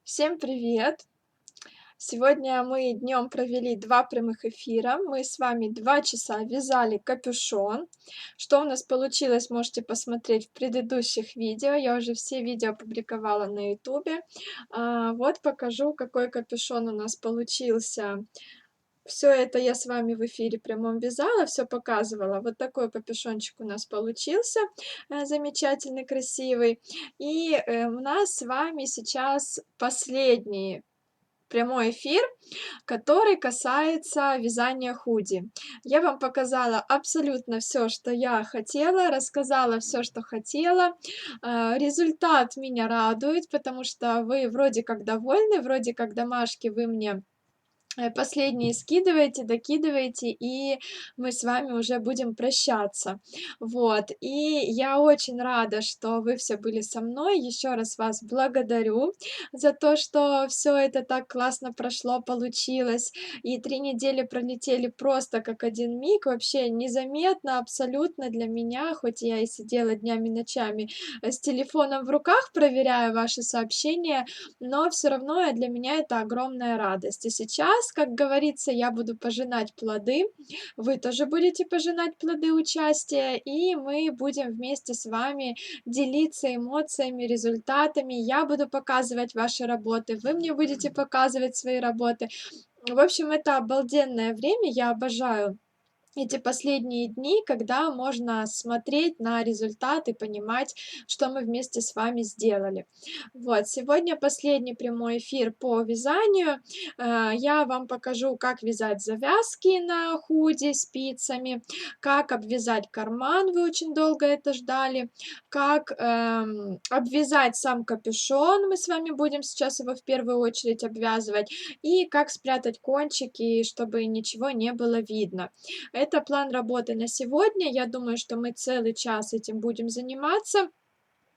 Всем привет! Сегодня мы днем провели два прямых эфира. Мы с вами 2 часа вязали капюшон. Что у нас получилось, можете посмотреть в предыдущих видео. Я уже все видео опубликовала на ютубе. Вот покажу, какой капюшон у нас получился. Все это я с вами в эфире прямом вязала, все показывала. Вот такой капюшончик у нас получился, замечательный, красивый. И у нас с вами сейчас последний прямой эфир, который касается вязания худи. Я вам показала абсолютно все, что я хотела, рассказала все, что хотела. Результат меня радует, потому что вы вроде как довольны, вроде как домашки вы мне последние скидываете, докидываете, и мы с вами уже будем прощаться. Вот, и я очень рада, что вы все были со мной. Еще раз вас благодарю за то, что все это так классно прошло, получилось. И 3 недели пролетели просто как один миг, вообще незаметно абсолютно для меня, хоть я и сидела днями, ночами, с телефоном в руках, проверяя ваши сообщения, но все равно для меня это огромная радость. И сейчас, как говорится, я буду пожинать плоды, вы тоже будете пожинать плоды участия, и мы будем вместе с вами делиться эмоциями, результатами. Я буду показывать ваши работы, вы мне будете показывать свои работы. В общем, это обалденное время, я обожаю эти последние дни, когда можно смотреть на результат и понимать, что мы вместе с вами сделали. Вот, сегодня последний прямой эфир по вязанию. Я вам покажу, как вязать завязки на худи спицами, как обвязать карман, вы очень долго это ждали, как обвязать сам капюшон, мы с вами будем сейчас его в первую очередь обвязывать, и как спрятать кончики, чтобы ничего не было видно. Это план работы на сегодня. Я думаю, что мы целый час этим будем заниматься.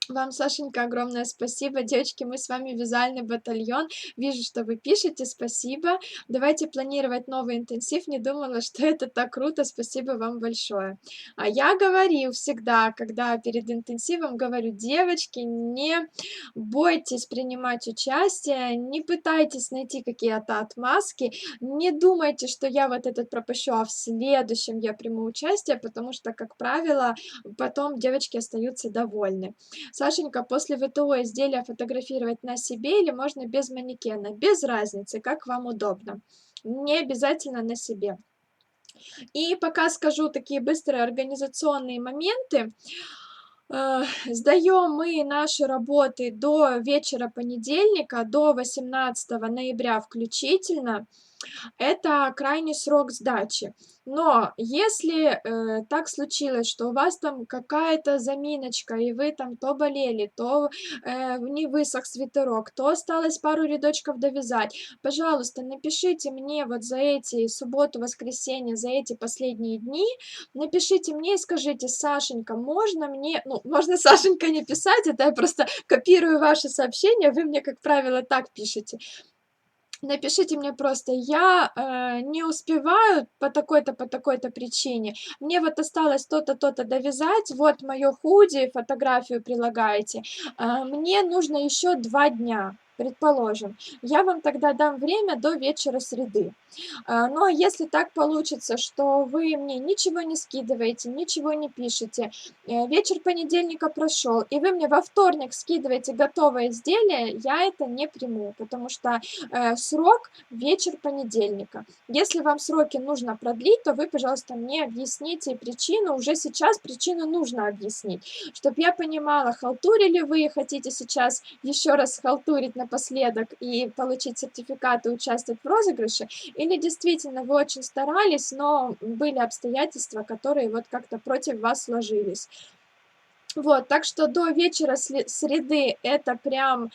Вам, Сашенька, огромное спасибо. Девочки, мы с вами вязальный батальон. Вижу, что вы пишете. Спасибо. Давайте планировать новый интенсив. Не думала, что это так круто. Спасибо вам большое. А я говорю всегда, когда перед интенсивом говорю, девочки, не бойтесь принимать участие, не пытайтесь найти какие-то отмазки, не думайте, что я вот этот пропущу, а в следующем я приму участие, потому что, как правило, потом девочки остаются довольны. Сашенька, после ВТО изделия фотографировать на себе или можно без манекена? Без разницы, как вам удобно. Не обязательно на себе. И пока скажу такие быстрые организационные моменты. Сдаем мы наши работы до вечера понедельника, до 18 ноября включительно. Это крайний срок сдачи. Но если так случилось, что у вас там какая-то заминочка, и вы там то болели, то не высох свитерок, то осталось пару рядочков довязать, пожалуйста, напишите мне вот за эти субботу, воскресенье, за эти последние дни, напишите мне и скажите, Сашенька, можно мне, ну, можно Сашенька не писать, это я просто копирую ваши сообщения, вы мне, как правило, так пишете. Напишите мне просто: "Я, не успеваю по такой-то причине. Мне вот осталось то-то, то-то довязать. Вот моё худи, фотографию прилагаете. Мне нужно еще 2 дня". Предположим, я вам тогда дам время до вечера среды. Но если так получится, что вы мне ничего не скидываете, ничего не пишете, вечер понедельника прошел, и вы мне во вторник скидываете готовое изделие, я это не приму, потому что срок вечер понедельника. Если вам сроки нужно продлить, то вы, пожалуйста, мне объясните причину. Уже сейчас причину нужно объяснить, чтобы я понимала, халтурили вы и хотите сейчас еще раз халтурить напоследок и получить сертификат и участвовать в розыгрыше, или действительно вы очень старались, но были обстоятельства, которые вот как-то против вас сложились. Вот, так что до вечера среды это прям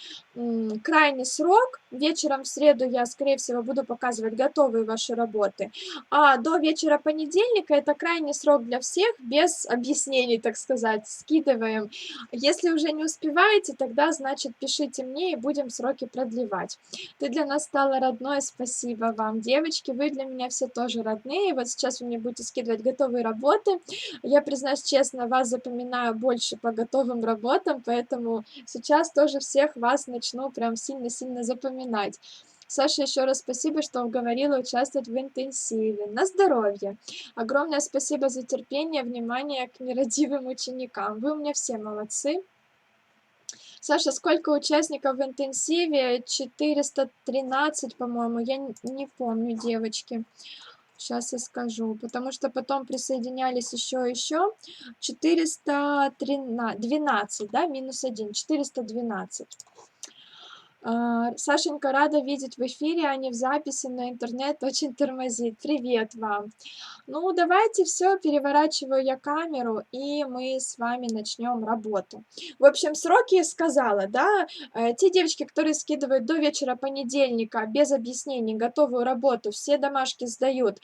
крайний срок. Вечером в среду я, скорее всего, буду показывать готовые ваши работы. А до вечера понедельника это крайний срок для всех, без объяснений, так сказать. Скидываем. Если уже не успеваете, тогда, значит, пишите мне и будем сроки продлевать. Ты для нас стала родной, спасибо вам, девочки. Вы для меня все тоже родные. Вот сейчас вы мне будете скидывать готовые работы. Я, признаюсь честно, вас запоминаю больше лучше по готовым работам, поэтому сейчас тоже всех вас начну прям сильно-сильно запоминать. Саша, еще раз спасибо, что уговорила участвовать в интенсиве. На здоровье! Огромное спасибо за терпение, внимание к нерадивым ученикам. Вы у меня все молодцы. Саша, сколько участников в интенсиве? 413, по-моему. Я не помню, девочки. Сейчас я скажу, потому что потом присоединялись еще 412, да, минус 1, 412. Сашенька, рада видеть в эфире, а не в записи, но интернет очень тормозит. Привет вам. Ну, давайте все, переворачиваю я камеру, и мы с вами начнем работу. В общем, сроки сказала, да, те девочки, которые скидывают до вечера понедельника без объяснений готовую работу, все домашки сдают,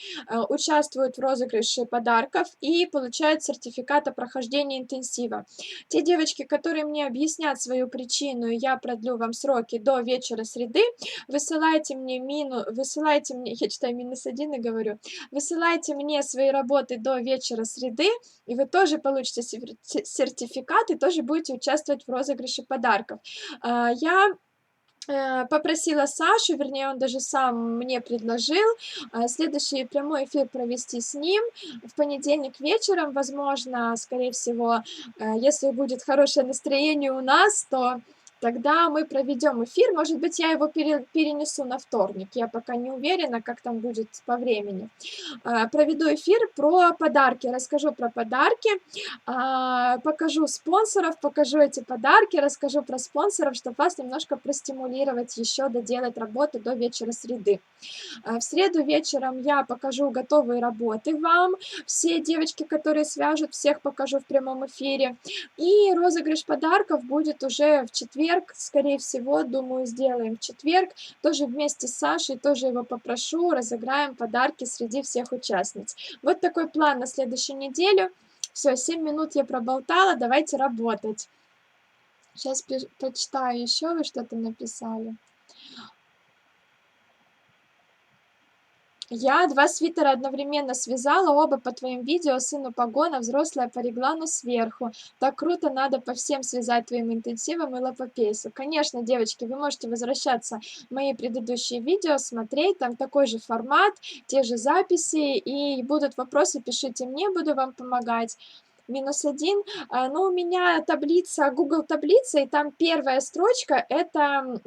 участвуют в розыгрыше подарков и получают сертификат о прохождении интенсива. Те девочки, которые мне объяснят свою причину, и я продлю вам сроки до вечера среды, высылайте мне, я читаю -1 и говорю, высылайте мне свои работы до вечера среды, и вы тоже получите сертификат и тоже будете участвовать в розыгрыше подарков. Я попросила Сашу, вернее, он даже сам мне предложил, следующий прямой эфир провести с ним в понедельник вечером. Возможно, скорее всего, если будет хорошее настроение у нас, то тогда мы проведем эфир. Может быть, я его перенесу на вторник. Я пока не уверена, как там будет по времени. Проведу эфир про подарки, расскажу про подарки, покажу спонсоров, покажу эти подарки, расскажу про спонсоров, чтобы вас немножко простимулировать еще доделать работу до вечера среды. В среду вечером я покажу готовые работы вам. Все девочки, которые свяжут, всех покажу в прямом эфире. И розыгрыш подарков будет уже в четверг, скорее всего, думаю, сделаем в четверг. Тоже вместе с Сашей, тоже его попрошу, разыграем подарки среди всех участниц. Вот такой план на следующую неделю. Все, 7 минут я проболтала, давайте работать. Сейчас почитаю еще, вы что-то написали. Я 2 свитера одновременно связала, оба по твоим видео, сыну погона, взрослая по реглану сверху. Так круто, надо по всем связать твоим интенсивом и лапопейсу. Конечно, девочки, вы можете возвращаться в мои предыдущие видео, смотреть, там такой же формат, те же записи, и будут вопросы, пишите мне, буду вам помогать. -1. Ну, у меня таблица, Google таблица, и там первая строчка, это,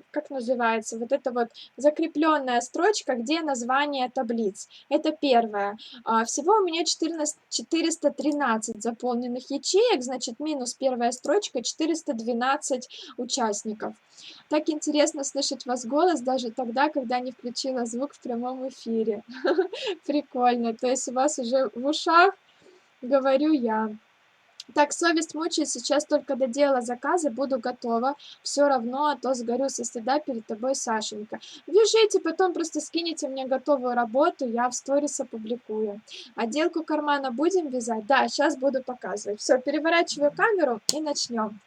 как называется, вот это вот закрепленная строчка, где название таблиц. Это первая. Всего у меня 413 заполненных ячеек, значит, минус первая строчка, 412 участников. Так интересно слышать вас голос даже тогда, когда не включила звук в прямом эфире. Прикольно. То есть у вас уже в ушах говорю я. Так, совесть мучает, сейчас только доделала заказы, буду готова. Все равно, а то сгорю со стыда перед тобой, Сашенька. Вяжите, потом просто скинете мне готовую работу, я в сторис опубликую. Отделку кармана будем вязать? Да, сейчас буду показывать. Все, переворачиваю камеру и начнем.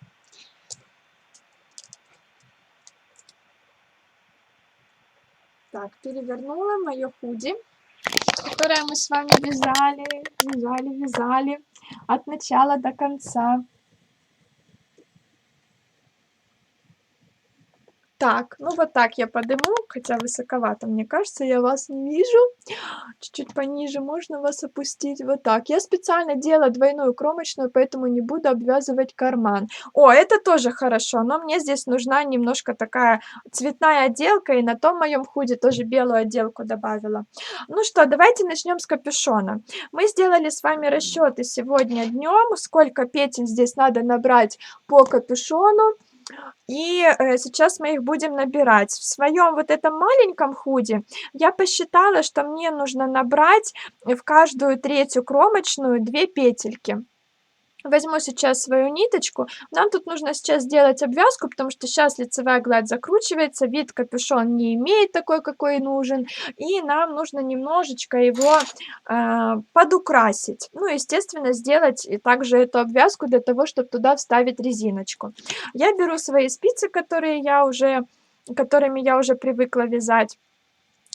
Так, перевернула мое худи, которое мы с вами вязали от начала до конца. Так, ну вот так я подниму, хотя высоковато, мне кажется, я вас не вижу. Чуть-чуть пониже можно вас опустить, вот так. Я специально делала двойную кромочную, поэтому не буду обвязывать карман. О, это тоже хорошо, но мне здесь нужна немножко такая цветная отделка, и на том моем худи тоже белую отделку добавила. Ну что, давайте начнем с капюшона. Мы сделали с вами расчеты сегодня днем, сколько петель здесь надо набрать по капюшону. И сейчас мы их будем набирать. В своем вот этом маленьком худи я посчитала, что мне нужно набрать в каждую третью кромочную 2 петельки. Возьму сейчас свою ниточку. Нам тут нужно сейчас сделать обвязку, потому что сейчас лицевая гладь закручивается, вид капюшон не имеет такой, какой нужен, и нам нужно немножечко его подукрасить. Ну, естественно, сделать и также эту обвязку для того, чтобы туда вставить резиночку. Я беру свои спицы, которыми я уже привыкла вязать.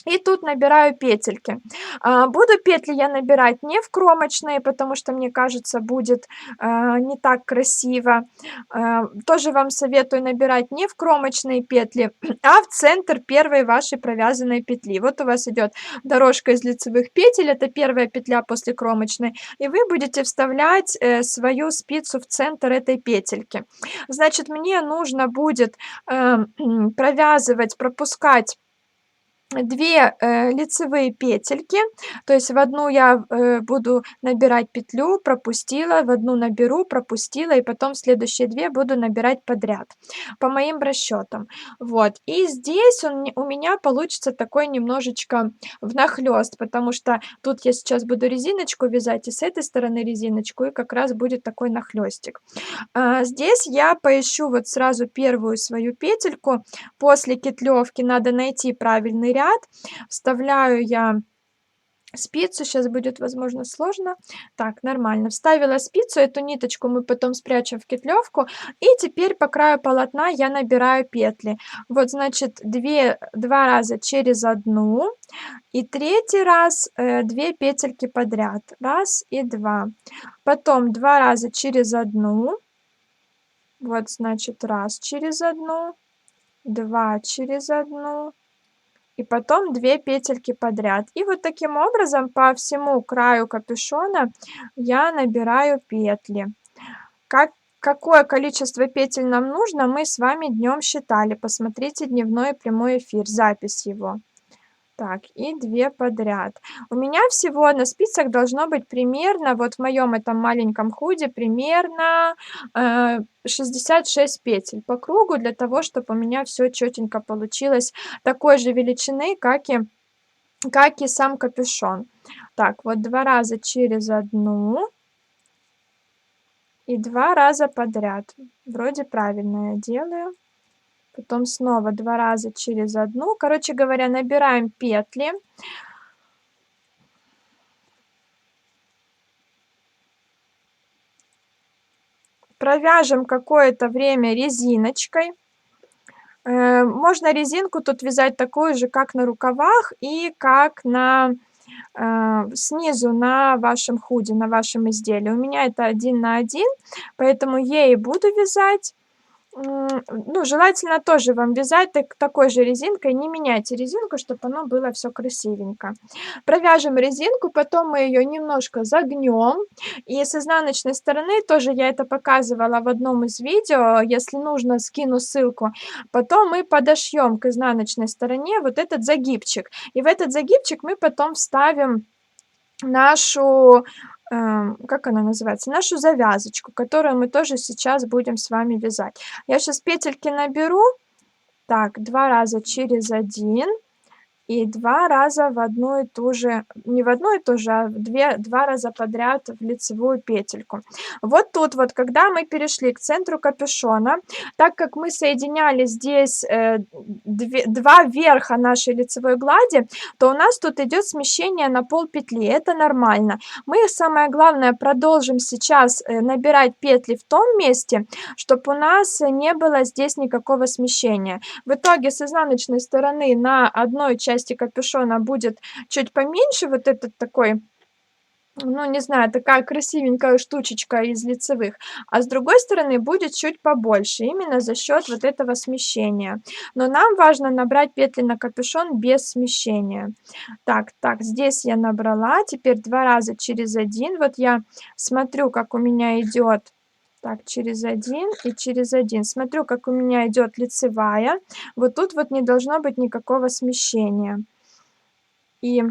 И тут набираю петельки. Буду петли я набирать не в кромочные, потому что, мне кажется, будет, не так красиво. Тоже вам советую набирать не в кромочные петли, а в центр первой вашей провязанной петли. Вот у вас идет дорожка из лицевых петель, это первая петля после кромочной, и вы будете вставлять, свою спицу в центр этой петельки. Значит, мне нужно будет, провязывать, пропускать 2 лицевые петельки, то есть в одну я, буду набирать петлю, пропустила, в одну наберу, пропустила, и потом в следующие 2 буду набирать подряд, по моим расчетам. Вот, и здесь у меня получится такой немножечко внахлёст, потому что тут я сейчас буду резиночку вязать, и с этой стороны резиночку, и как раз будет такой нахлёстик. Здесь я поищу вот сразу первую свою петельку. После петлёвки надо найти правильный ряд. Вставляю я спицу, сейчас будет, возможно, сложно. Так, нормально. Вставила спицу, эту ниточку мы потом спрячем в петлёвку. И теперь по краю полотна я набираю петли. Вот, значит, 2 раза через одну. И третий раз, 2 петельки подряд. Раз и 2. Потом 2 раза через одну. Вот, значит, раз через одну, 2 через одну, и потом 2 петельки подряд. И вот таким образом по всему краю капюшона я набираю петли. Какое количество петель нам нужно, мы с вами днем считали. Посмотрите дневной прямой эфир, запись его. Так, и 2 подряд. У меня всего на спицах должно быть примерно, вот в моем этом маленьком худи, примерно 66 петель по кругу, для того, чтобы у меня все четенько получилось такой же величины, как и сам капюшон. Так, вот 2 раза через одну и 2 раза подряд. Вроде правильно я делаю. Потом снова 2 раза через одну. Короче говоря, набираем петли. Провяжем какое-то время резиночкой. Можно резинку тут вязать такую же, как на рукавах и как снизу на вашем худи, на вашем изделии. У меня это 1 на 1, поэтому ей буду вязать. Ну, желательно тоже вам вязать такой же резинкой, не меняйте резинку, чтобы оно было все красивенько. Провяжем резинку, потом мы ее немножко загнем, и с изнаночной стороны, тоже я это показывала в одном из видео, если нужно, скину ссылку, потом мы подошьем к изнаночной стороне вот этот загибчик, и в этот загибчик мы потом вставим нашу, как она называется, нашу завязочку, которую мы тоже сейчас будем с вами вязать. Я сейчас петельки наберу. Так, 2 раза через 1 и 2 раза в одну и ту же, не в одну и ту же, а в 2 раза подряд в лицевую петельку. Вот тут вот, когда мы перешли к центру капюшона, так как мы соединяли здесь 2 верха нашей лицевой глади, то у нас тут идет смещение на пол петли. Это нормально. Мы, самое главное, продолжим сейчас набирать петли в том месте, чтобы у нас не было здесь никакого смещения. В итоге с изнаночной стороны на одной части капюшона будет чуть поменьше вот этот такой, ну, не знаю, такая красивенькая штучечка из лицевых, а с другой стороны будет чуть побольше, именно за счет вот этого смещения. Но нам важно набрать петли на капюшон без смещения. Так, здесь я набрала, теперь 2 раза через 1. Вот я смотрю, как у меня идет. Так, через 1 и через 1. Смотрю, как у меня идет лицевая. Вот тут вот не должно быть никакого смещения. И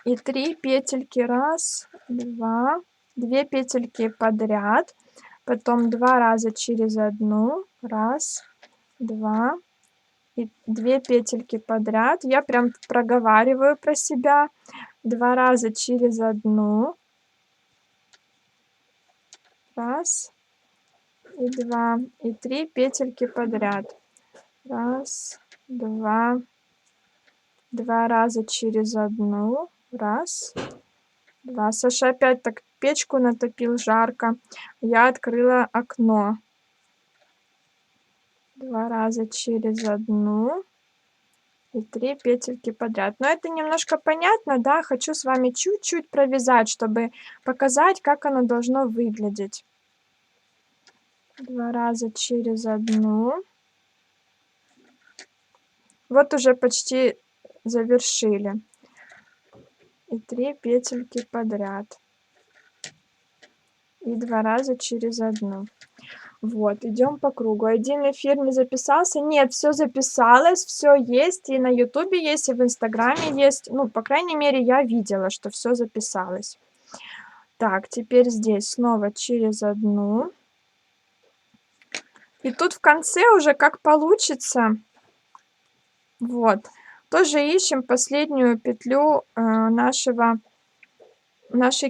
3 петельки. Раз, 2. 2 петельки подряд. Потом 2 раза через одну. Раз, 2. И 2 петельки подряд. Я прям проговариваю про себя. 2 раза через одну. Раз и 2. И 3 петельки подряд. Раз, 2. 2 раза через одну. Раз, 2. Саша опять так печку натопил, жарко. Я открыла окно. 2 раза через одну. и 3 петельки подряд. Но это немножко понятно, да? Хочу с вами чуть-чуть провязать, чтобы показать, как оно должно выглядеть. 2 раза через одну. Вот уже почти завершили. И 3 петельки подряд. И 2 раза через одну. Вот, идем по кругу. Один эфир не записался. Нет, все записалось, все есть. И на ютубе есть, и в инстаграме есть. Ну, по крайней мере, я видела, что все записалось. Так, теперь здесь снова через одну. И тут в конце уже как получится. Вот. Тоже ищем последнюю петлю нашей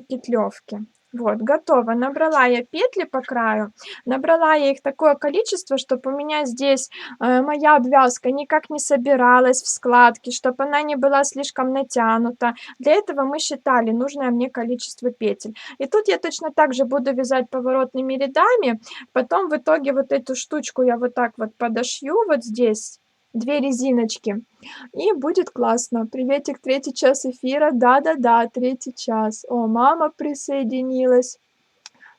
петлевки. Вот, готово. Набрала я петли по краю, набрала я их такое количество, чтобы у меня здесь моя обвязка никак не собиралась в складки, чтобы она не была слишком натянута. Для этого мы считали нужное мне количество петель. И тут я точно так же буду вязать поворотными рядами. Потом в итоге вот эту штучку я вот так вот подошью вот здесь, 2 резиночки. И будет классно. Приветик, 3 час эфира. Да-да-да, 3 час. О, мама присоединилась.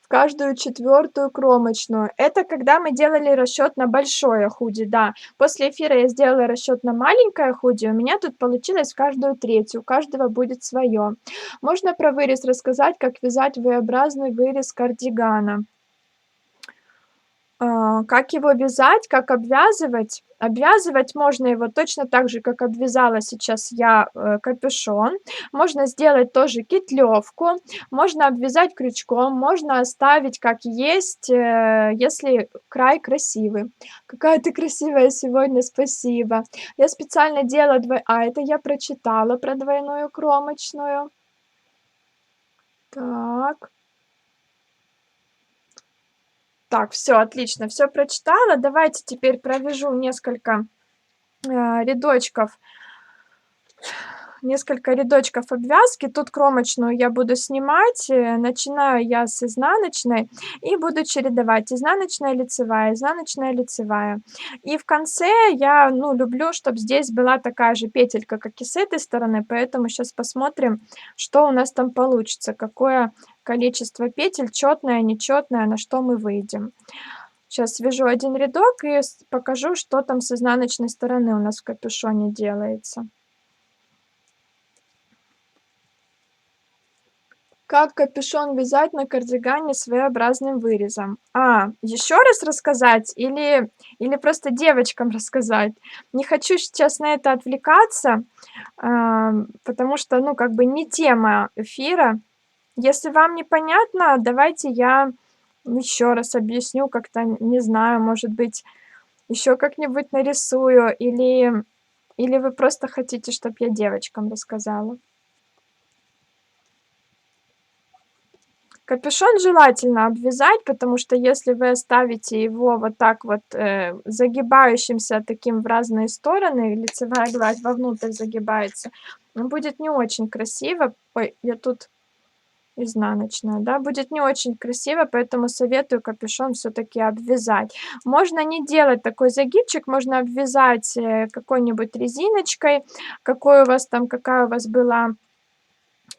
В каждую 4-ю кромочную. Это когда мы делали расчет на большое худи, да. После эфира я сделала расчет на маленькое худи. У меня тут получилось в каждую 3-ю. У каждого будет свое. Можно про вырез рассказать, как вязать V-образный вырез кардигана. Как его вязать, как обвязывать? Обвязывать можно его точно так же, как обвязала сейчас я капюшон. Можно сделать тоже кетлевку, можно обвязать крючком, можно оставить как есть, если край красивый. Какая ты красивая сегодня, спасибо. Я специально делала это я прочитала про двойную кромочную. Так. Так, все отлично, все прочитала. Давайте теперь провяжу рядочков несколько рядочков обвязки. Тут кромочную я буду снимать. Начинаю я с изнаночной и буду чередовать изнаночная, лицевая, изнаночная, лицевая. И в конце я, ну, люблю, чтобы здесь была такая же петелька, как и с этой стороны, поэтому сейчас посмотрим, что у нас там получится, какое количество петель, четное, нечетное, на что мы выйдем. Сейчас свяжу один рядок и покажу, что там с изнаночной стороны у нас в капюшоне делается. Как капюшон вязать на кардигане с V-образным вырезом? Еще раз рассказать или просто девочкам рассказать? Не хочу сейчас на это отвлекаться, потому что, ну, как бы не тема эфира. Если вам непонятно, давайте я еще раз объясню как-то, не знаю, может быть, еще как-нибудь нарисую, или вы просто хотите, чтобы я девочкам рассказала? Капюшон желательно обвязать, потому что если вы оставите его вот так вот, загибающимся таким в разные стороны, лицевая гладь вовнутрь загибается, будет не очень красиво. Ой, я тут изнаночная, да, будет не очень красиво, поэтому советую капюшон все-таки обвязать. Можно не делать такой загибчик, можно обвязать какой-нибудь резиночкой, какая у вас была.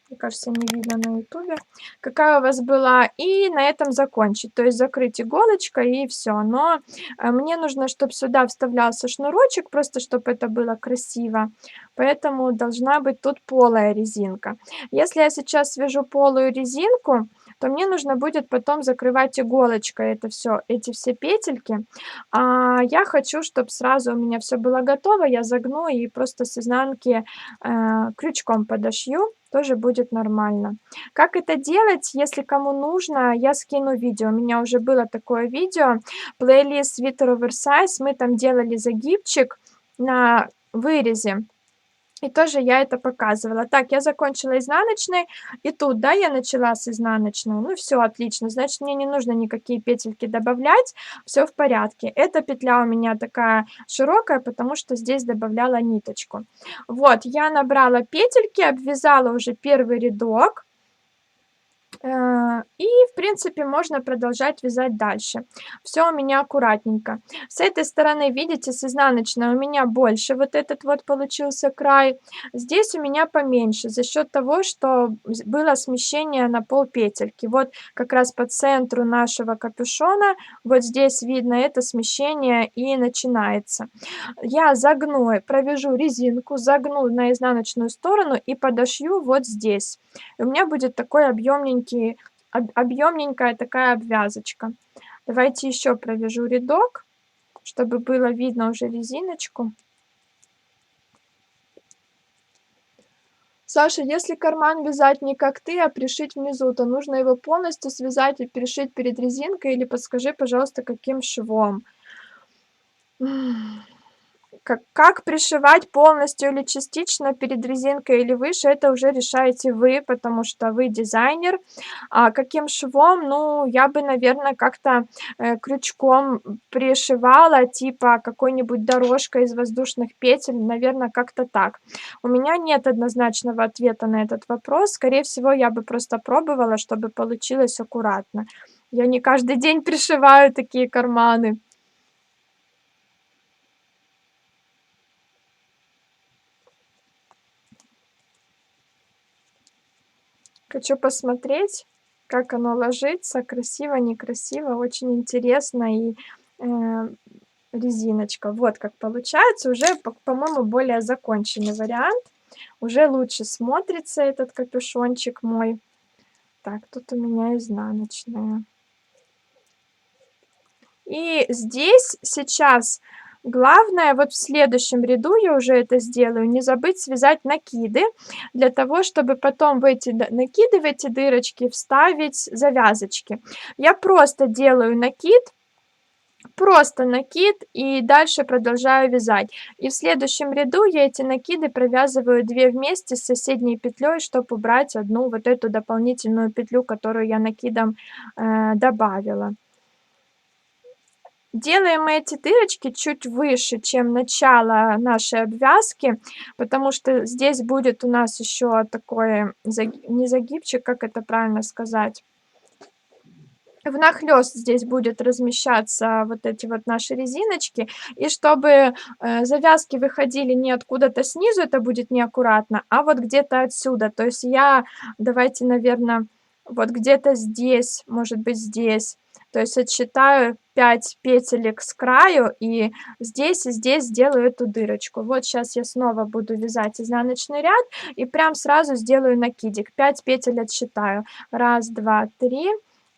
Мне кажется, не видно на ютубе, какая у вас была, и на этом закончить, то есть закрыть иголочкой и все. Но мне нужно, чтобы сюда вставлялся шнурочек, просто чтобы это было красиво, поэтому должна быть тут полая резинка. Если я сейчас свяжу полую резинку, то мне нужно будет потом закрывать иголочкой эти все петельки. Я хочу, чтобы сразу у меня все было готово, я загну и просто с изнанки крючком подошью, тоже будет нормально. Как это делать, если кому нужно, я скину видео. У меня уже было такое видео, плейлист свитер оверсайз, мы там делали загибчик на вырезе. И тоже я это показывала. Так, я закончила изнаночной, и тут, да, я начала с изнаночной. Ну, все отлично, значит, мне не нужно никакие петельки добавлять, все в порядке. Эта петля у меня такая широкая, потому что здесь добавляла ниточку. Вот, я набрала петельки, обвязала уже первый рядок. И, в принципе, можно продолжать вязать дальше. Все у меня аккуратненько. С этой стороны, видите, с изнаночной у меня больше вот этот вот получился край. Здесь у меня поменьше за счет того, что было смещение на пол петельки. Вот как раз по центру нашего капюшона, вот здесь видно это смещение и начинается. Я загну, провяжу резинку, загну на изнаночную сторону и подошью вот здесь. И у меня будет такой объемненькая такая обвязочка. Давайте еще провяжу рядок, чтобы было видно уже резиночку. Саша, если карман вязать не как ты, а пришить внизу, то нужно его полностью связать и пришить перед резинкой, или подскажи, пожалуйста, каким швом. Как пришивать полностью или частично перед резинкой или выше, это уже решаете вы, потому что вы дизайнер. А каким швом? Ну, я бы, наверное, как-то, крючком пришивала, типа какой-нибудь дорожкой из воздушных петель, наверное, как-то так. У меня нет однозначного ответа на этот вопрос. Скорее всего, я бы просто пробовала, чтобы получилось аккуратно. Я не каждый день пришиваю такие карманы. Хочу посмотреть, как оно ложится, красиво, некрасиво, очень интересно. И, э, резиночка. Вот как получается. Уже, по-моему, более законченный вариант. Уже лучше смотрится этот капюшончик мой. Так, тут у меня изнаночная. И здесь сейчас главное, вот в следующем ряду я уже это сделаю, не забыть связать накиды, для того, чтобы потом в эти накиды, в эти дырочки вставить завязочки. Я просто накид и дальше продолжаю вязать. И в следующем ряду я эти накиды провязываю 2 вместе с соседней петлей, чтобы убрать одну вот эту дополнительную петлю, которую я накидом добавила. Делаем мы эти дырочки чуть выше, чем начало нашей обвязки, потому что здесь будет у нас еще такой, не загибчик, как это правильно сказать. Внахлёст здесь будет размещаться вот эти вот наши резиночки. И чтобы, завязки выходили не откуда-то снизу, это будет неаккуратно, а вот где-то отсюда. То есть я, давайте, наверно, вот где-то здесь, может быть, здесь. То есть отсчитаю 5 петелек с краю и здесь сделаю эту дырочку. Вот сейчас я снова буду вязать изнаночный ряд и прям сразу сделаю накидик. 5 петель отсчитаю. 1, 2, 3,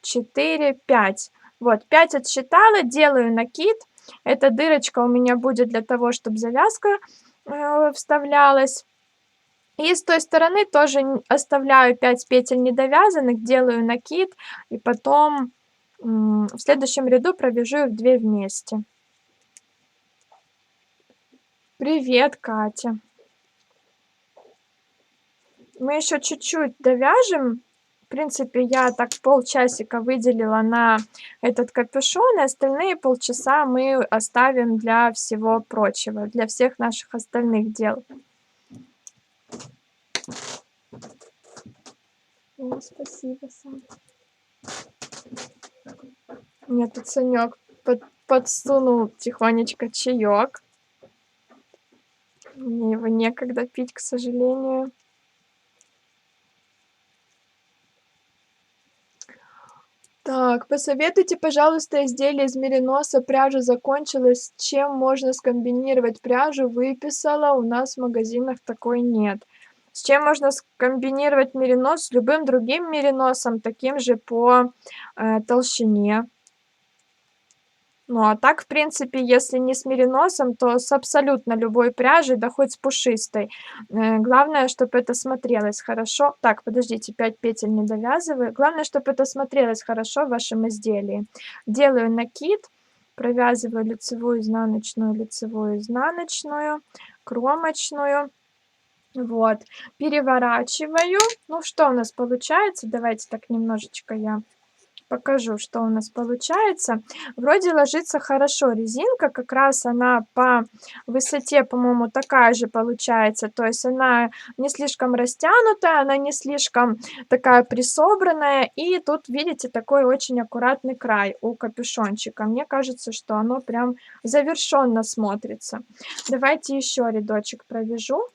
4, 5. Вот 5 отсчитала, делаю накид. Эта дырочка у меня будет для того, чтобы завязка, вставлялась. И с той стороны тоже оставляю 5 петель недовязанных, делаю накид и потом, в следующем ряду провяжу их 2 вместе. Привет, Катя. Мы еще чуть-чуть довяжем. В принципе, я так полчасика выделила на этот капюшон, и остальные полчаса мы оставим для всего прочего, для всех наших остальных дел. О, спасибо, Сань. Мне тут Санёк подсунул тихонечко чаёк. Мне его некогда пить, к сожалению. Так, посоветуйте, пожалуйста, изделие из мериноса. Пряжа закончилась. Чем можно скомбинировать пряжу? Выписала. У нас в магазинах такой нет. С чем можно скомбинировать меринос? С любым другим мериносом, таким же по толщине. Ну, а так, в принципе, если не с мериносом, то с абсолютно любой пряжей, да хоть с пушистой. Главное, чтобы это смотрелось хорошо. Так, подождите, 5 петель не довязываю. Главное, чтобы это смотрелось хорошо в вашем изделии. Делаю накид, провязываю лицевую, изнаночную, кромочную. Вот, переворачиваю. Ну, что у нас получается? Давайте так немножечко я Покажу, что у нас получается. Вроде ложится хорошо резинка, как раз она по высоте, по-моему, такая же получается. То есть она не слишком растянутая, она не слишком такая присобранная. И тут, видите, такой очень аккуратный край у капюшончика. Мне кажется, что оно прям завершенно смотрится. Давайте еще рядочек провяжу.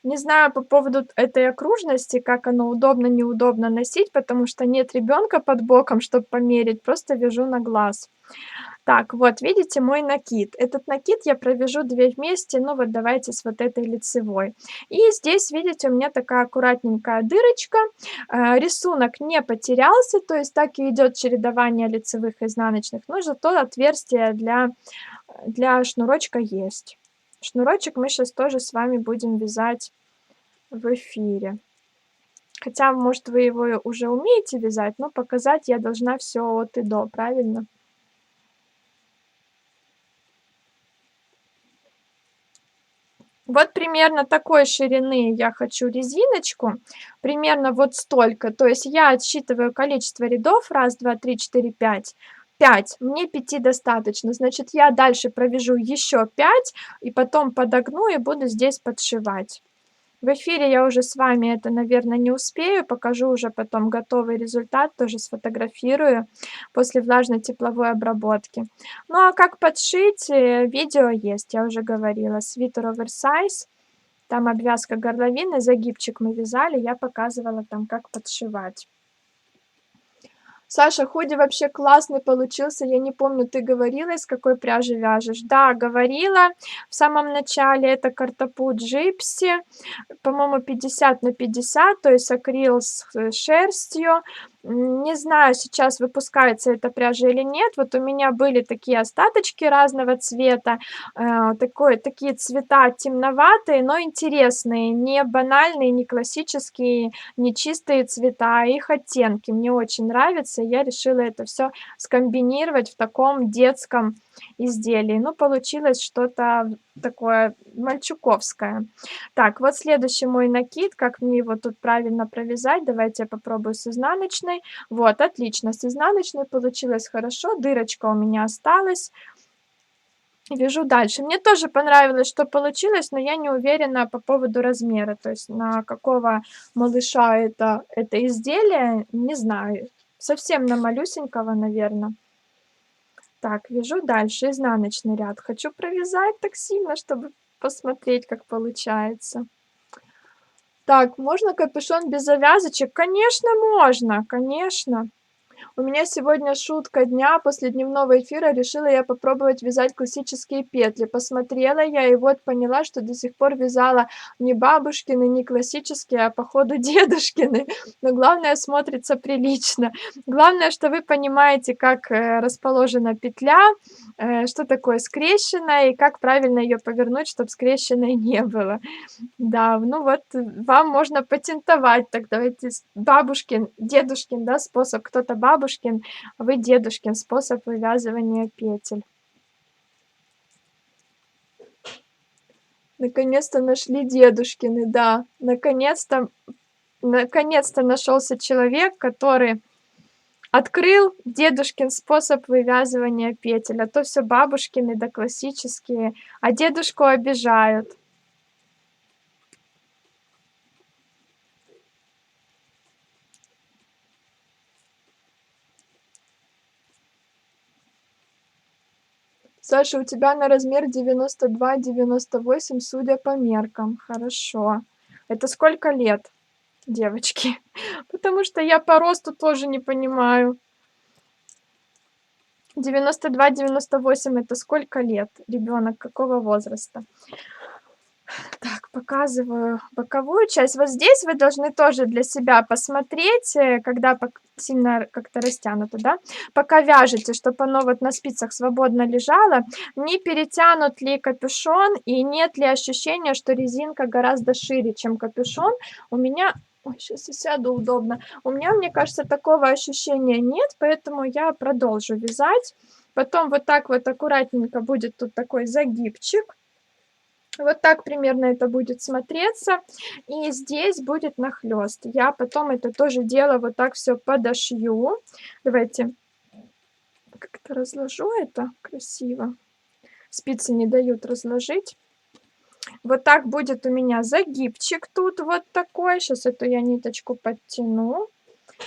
Не знаю по поводу этой окружности, как оно удобно, неудобно носить, потому что нет ребенка под боком, чтобы померить, просто вяжу на глаз. Так, вот, видите мой накид. Этот накид я провяжу 2 вместе, ну вот давайте с вот этой лицевой. И здесь, видите, у меня такая аккуратненькая дырочка. Рисунок не потерялся, то есть так и идет чередование лицевых и изнаночных, но зато отверстие для шнурочка есть. Шнурочек мы сейчас тоже с вами будем вязать в эфире. Хотя, может, вы его уже умеете вязать, но показать я должна все от и до, правильно? Вот примерно такой ширины я хочу резиночку, примерно вот столько. То есть я отсчитываю количество рядов: раз, 2, 3, 4, 5. 5. Мне 5 достаточно. Значит, я дальше провяжу еще 5 и потом подогну и буду здесь подшивать. В эфире я уже с вами это, наверное, не успею. Покажу уже потом готовый результат, тоже сфотографирую после влажно-тепловой обработки. Ну а как подшить, видео есть, я уже говорила. Свитер оверсайз, там обвязка горловины, загибчик мы вязали, я показывала там, как подшивать. Саша, худи вообще классный получился. Я не помню, ты говорила, из какой пряжи вяжешь? Да, говорила в самом начале. Это Картапу Джипси, по-моему, 50 на 50, то есть акрил с шерстью. Не знаю, сейчас выпускается эта пряжа или нет. Вот у меня были такие остаточки разного цвета, такие цвета темноватые, но интересные, не банальные, не классические, не чистые цвета, а их оттенки. Мне очень нравится, я решила это все скомбинировать в таком детском изделии. Ну, получилось что-то такое мальчуковское. Так, вот следующий мой накид, как мне его тут правильно провязать. Давайте я попробую с изнаночной. Вот, отлично, с изнаночной получилось хорошо, дырочка у меня осталась. Вяжу дальше. Мне тоже понравилось, что получилось, но я не уверена по поводу размера, то есть на какого малыша это изделие, не знаю. Совсем на малюсенького, наверное. Так, вяжу дальше изнаночный ряд. Хочу провязать так сильно, чтобы посмотреть, как получается. Так, можно капюшон без завязочек? Конечно, можно, конечно. У меня сегодня шутка дня. После дневного эфира решила я попробовать вязать классические петли. Посмотрела я и вот поняла, что до сих пор вязала не бабушкины, не классические, а походу дедушкины. Но главное, смотрится прилично. Главное, что вы понимаете, как расположена петля, что такое скрещенная и как правильно ее повернуть, чтобы скрещенной не было. Да, ну вот, вам можно патентовать, так давайте бабушкин, дедушкин, да, способ, кто-то бабушкин, а вы дедушкин способ вывязывания петель. Наконец-то нашли дедушкины, да, наконец-то нашелся человек, который открыл дедушкин способ вывязывания петель, а то все бабушкины да классические, а дедушку обижают. Саша, у тебя на размер 92-98, судя по меркам. Хорошо. Это сколько лет, девочки? Потому что я по росту тоже не понимаю. 92-98 это сколько лет? Ребенок какого возраста? Так, показываю боковую часть. Вот здесь вы должны тоже для себя посмотреть, когда сильно как-то растянуто, да, пока вяжете, чтобы оно вот на спицах свободно лежало, не перетянут ли капюшон и нет ли ощущения, что резинка гораздо шире, чем капюшон. У меня... Ой, сейчас я сяду удобно. У меня, мне кажется, такого ощущения нет, поэтому я продолжу вязать. Потом вот так вот аккуратненько будет тут такой загибчик. Вот так примерно это будет смотреться. И здесь будет нахлёст. Я потом это тоже дело вот так все подошью. Давайте как-то разложу это красиво. Спицы не дают разложить. Вот так будет у меня загибчик тут вот такой. Сейчас эту я ниточку подтяну.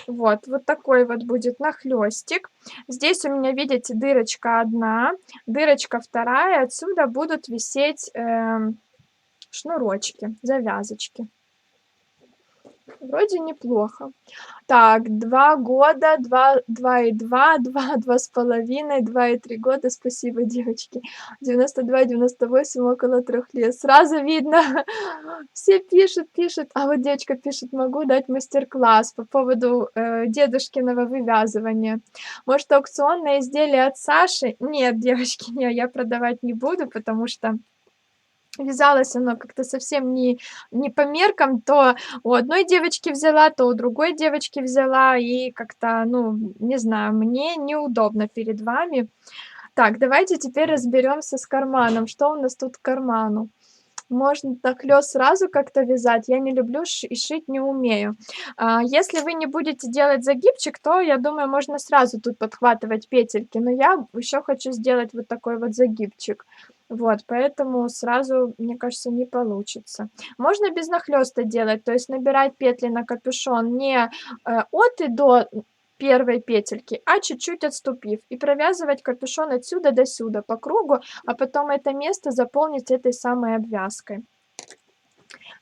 Вот такой вот будет нахлёстик. Здесь у меня, видите, дырочка одна, дырочка вторая. Отсюда будут висеть шнурочки, завязочки. Вроде неплохо. Так, 2 года, 2,2, 2,5, 2,3 года. Спасибо, девочки. 92, 98, около 3 лет. Сразу видно, все пишут. А вот девочка пишет: "Могу дать мастер-класс по поводу, дедушкиного вывязывания". Может, аукционное изделие от Саши? Нет, девочки, не, я продавать не буду, потому что вязалось оно как-то совсем не по меркам. То у одной девочки взяла, то у другой девочки взяла, и как-то, ну, не знаю, мне неудобно перед вами. Так, давайте теперь разберемся с карманом. Что у нас тут к карману? Можно нахлёст сразу как-то вязать. Я не люблю и шить не умею. Если вы не будете делать загибчик, то, я думаю, можно сразу тут подхватывать петельки. Но я еще хочу сделать вот такой вот загибчик. Вот, поэтому сразу, мне кажется, не получится. Можно без нахлёста делать, то есть набирать петли на капюшон не от и до первой петельки, а чуть-чуть отступив, и провязывать капюшон отсюда до сюда по кругу, а потом это место заполнить этой самой обвязкой.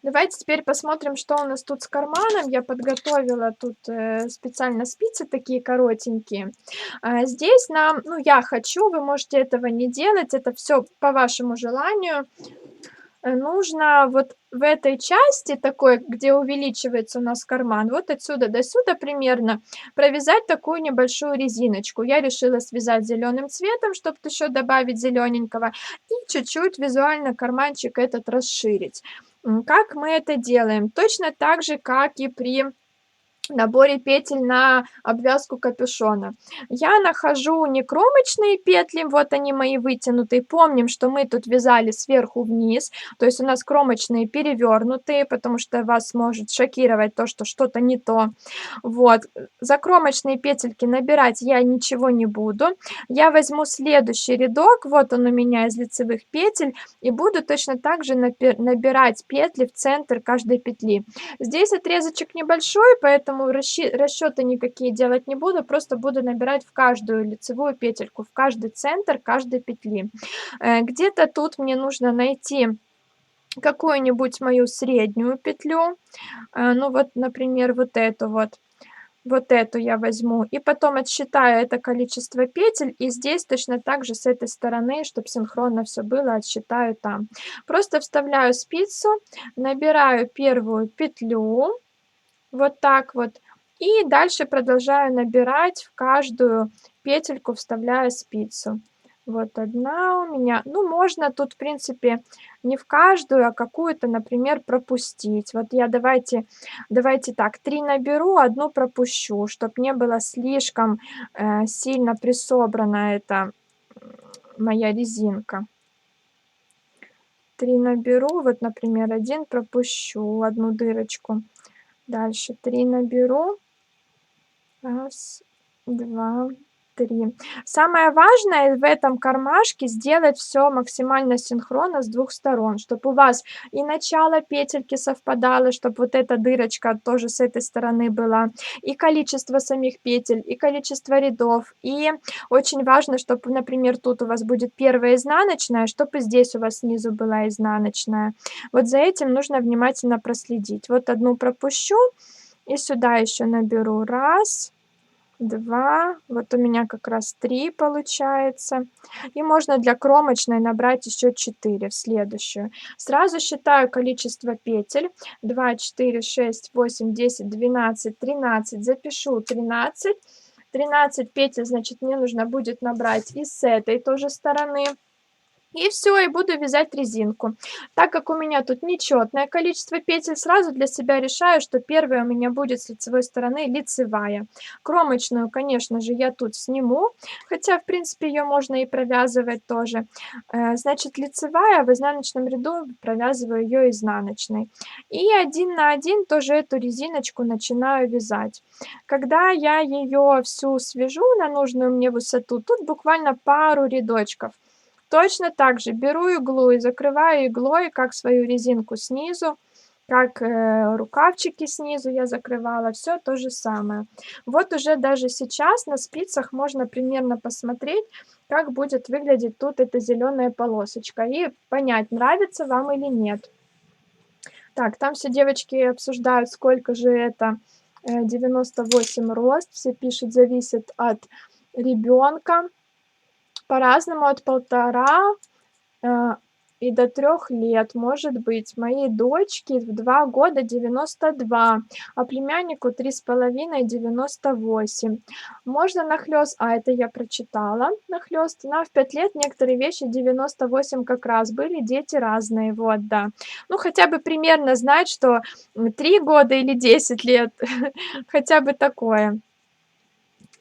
Давайте теперь посмотрим, что у нас тут с карманом. Я подготовила тут специально спицы такие коротенькие. Здесь нам, ну, я хочу, вы можете этого не делать, это все по вашему желанию. Нужно вот в этой части такой, где увеличивается у нас карман, вот отсюда до сюда примерно провязать такую небольшую резиночку. Я решила связать зеленым цветом, чтобы еще добавить зелененького, и чуть-чуть визуально карманчик этот расширить. Как мы это делаем? Точно так же, как и при наборе петель на обвязку капюшона. Я нахожу не кромочные петли, вот они мои вытянутые. Помним, что мы тут вязали сверху вниз, то есть у нас кромочные перевернутые, потому что вас может шокировать то, что что-то не то. Вот, за кромочные петельки набирать я ничего не буду. Я возьму следующий рядок, вот он у меня из лицевых петель, и буду точно так же набирать петли в центр каждой петли. Здесь отрезочек небольшой, поэтому расчеты никакие делать не буду, просто буду набирать в каждую лицевую петельку, в каждый центр каждой петли. Где-то тут мне нужно найти какую-нибудь мою среднюю петлю, ну вот, например, вот эту вот. Вот эту я возьму и потом отсчитаю это количество петель, и здесь точно так же с этой стороны, чтобы синхронно все было, отсчитаю там. Просто вставляю спицу, набираю первую петлю, вот так вот, и дальше продолжаю набирать в каждую петельку, вставляя спицу. Вот одна у меня. Ну, можно тут, в принципе, не в каждую, а какую-то, например, пропустить. Вот я давайте так, 3 наберу, одну пропущу, чтобы не было слишком сильно присобрана эта моя резинка. 3 наберу, вот, например, 1 пропущу, одну дырочку. Дальше 3 наберу. Раз, 2, 3. Самое важное в этом кармашке сделать все максимально синхронно с двух сторон, чтобы у вас и начало петельки совпадало, чтобы вот эта дырочка тоже с этой стороны была, и количество самих петель, и количество рядов. И очень важно, чтобы, например, тут у вас будет первая изнаночная, чтобы и здесь у вас снизу была изнаночная. Вот за этим нужно внимательно проследить. Вот одну пропущу и сюда еще наберу. Раз, 2, вот у меня как раз 3 получается. И можно для кромочной набрать еще 4 в следующую. Сразу считаю количество петель. 2, 4, 6, 8, 10, 12, 13. Запишу 13. 13 петель, значит, мне нужно будет набрать и с этой тоже стороны. И все, и буду вязать резинку. Так как у меня тут нечетное количество петель, сразу для себя решаю, что первая у меня будет с лицевой стороны лицевая. Кромочную, конечно же, я тут сниму, хотя, в принципе, ее можно и провязывать тоже. Значит, лицевая, в изнаночном ряду провязываю ее изнаночной. И один на один тоже эту резиночку начинаю вязать. Когда я ее всю свяжу на нужную мне высоту, тут буквально пару рядочков. Точно так же беру иглу и закрываю иглой как свою резинку снизу, как, рукавчики снизу я закрывала, все то же самое. Вот уже даже сейчас на спицах можно примерно посмотреть, как будет выглядеть тут эта зеленая полосочка, и понять, нравится вам или нет. Так, там все девочки обсуждают, сколько же это, 98 рост. Все пишут, зависит от ребенка. По-разному, от 1,5 а, и до 3 лет, может быть. Моей дочке в 2 года 92, а племяннику 3,5 98. Можно нахлёст, это я прочитала, нахлёст, на в 5 лет некоторые вещи 98 как раз были, дети разные, вот, да. Ну, хотя бы примерно знать, что 3 года или 10 лет, хотя бы такое.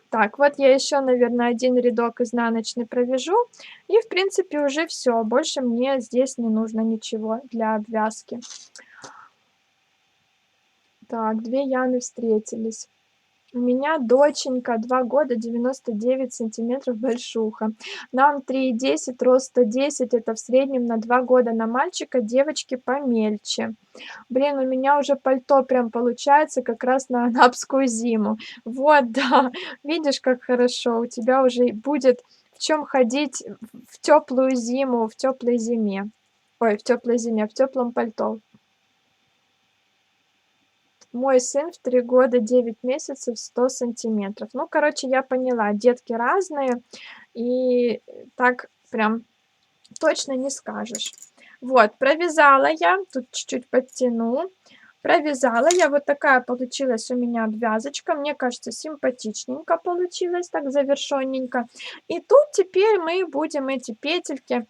Так, вот я еще, наверное, один рядок изнаночный провяжу, и, в принципе, уже все. Больше мне здесь не нужно ничего для обвязки. Так, 2 Яны встретились. У меня доченька 2 года, 99 сантиметров, большуха. Нам 3,10, рост 110, это в среднем на 2 года на мальчика, девочки помельче. Блин, у меня уже пальто прям получается как раз на анапскую зиму. Вот, да, видишь, как хорошо, у тебя уже и будет в чем ходить в теплую зиму, в теплой зиме. Ой, в теплой зиме, в теплом пальто. Мой сын в 3 года 9 месяцев 100 сантиметров. Ну, короче, я поняла, детки разные, и так прям точно не скажешь. Вот, провязала я, тут чуть-чуть подтяну. Провязала я, вот такая получилась у меня обвязочка. Мне кажется, симпатичненько получилось, так завершенненько. И тут теперь мы будем эти петельки